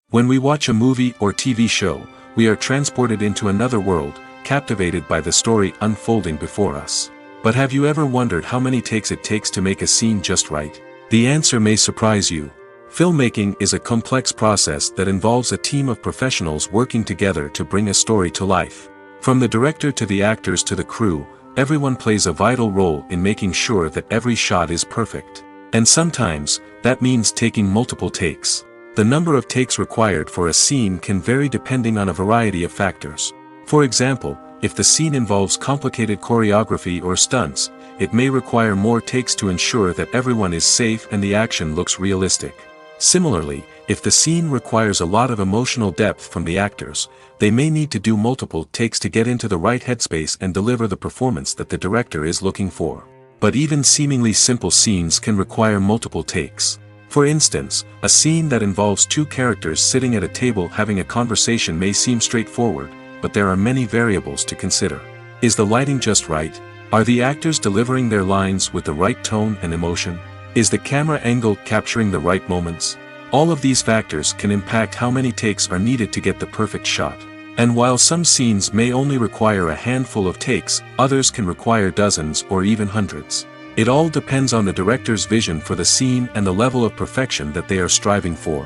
When we watch a movie or TV show, we are transported into another world, captivated by the story unfolding before us. But have you ever wondered how many takes it takes to make a scene just right? The answer may surprise you. Filmmaking is a complex process that involves a team of professionals working together to bring a story to life. From the director to the actors to the crew, everyone plays a vital role in making sure that every shot is perfect. And sometimes, that means taking multiple takes. The number of takes required for a scene can vary depending on a variety of factors. For example, if the scene involves complicated choreography or stunts, it may require more takes to ensure that everyone is safe and the action looks realistic. Similarly, if the scene requires a lot of emotional depth from the actors, they may need to do multiple takes to get into the right headspace and deliver the performance that the director is looking for. But even seemingly simple scenes can require multiple takes. For instance, a scene that involves two characters sitting at a table having a conversation may seem straightforward, but there are many variables to consider. Is the lighting just right? Are the actors delivering their lines with the right tone and emotion? Is the camera angle capturing the right moments? All of these factors can impact how many takes are needed to get the perfect shot. And while some scenes may only require a handful of takes, others can require dozens or even hundreds. It all depends on the director's vision for the scene and the level of perfection that they are striving for.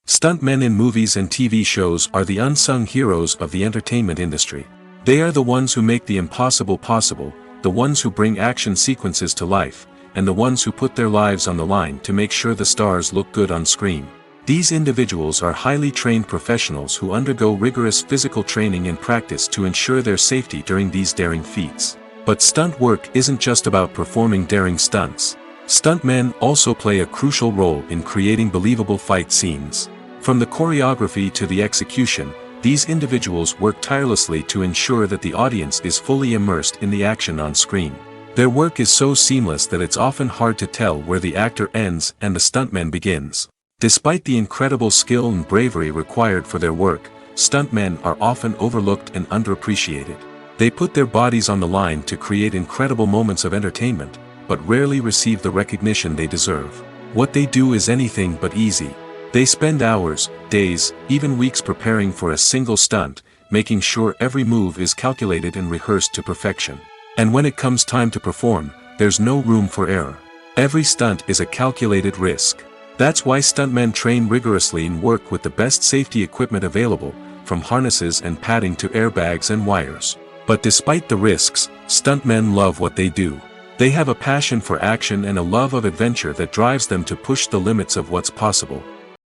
Stuntmen in movies and TV shows are the unsung heroes of the entertainment industry. They are the ones who make the impossible possible, the ones who bring action sequences to life, and the ones who put their lives on the line to make sure the stars look good on screen. These individuals are highly trained professionals who undergo rigorous physical training and practice to ensure their safety during these daring feats. But stunt work isn't just about performing daring stunts. Stuntmen also play a crucial role in creating believable fight scenes. From the choreography to the execution, these individuals work tirelessly to ensure that the audience is fully immersed in the action on screen. Their work is so seamless that it's often hard to tell where the actor ends and the stuntman begins. Despite the incredible skill and bravery required for their work, stuntmen are often overlooked and underappreciated. They put their bodies on the line to create incredible moments of entertainment, but rarely receive the recognition they deserve. What they do is anything but easy. They spend hours, days, even weeks preparing for a single stunt, making sure every move is calculated and rehearsed to perfection. And when it comes time to perform, there's no room for error. Every stunt is a calculated risk. That's why stuntmen train rigorously and work with the best safety equipment available, from harnesses and padding to airbags and wires. But despite the risks, stuntmen love what they do. They have a passion for action and a love of adventure that drives them to push the limits of what's possible.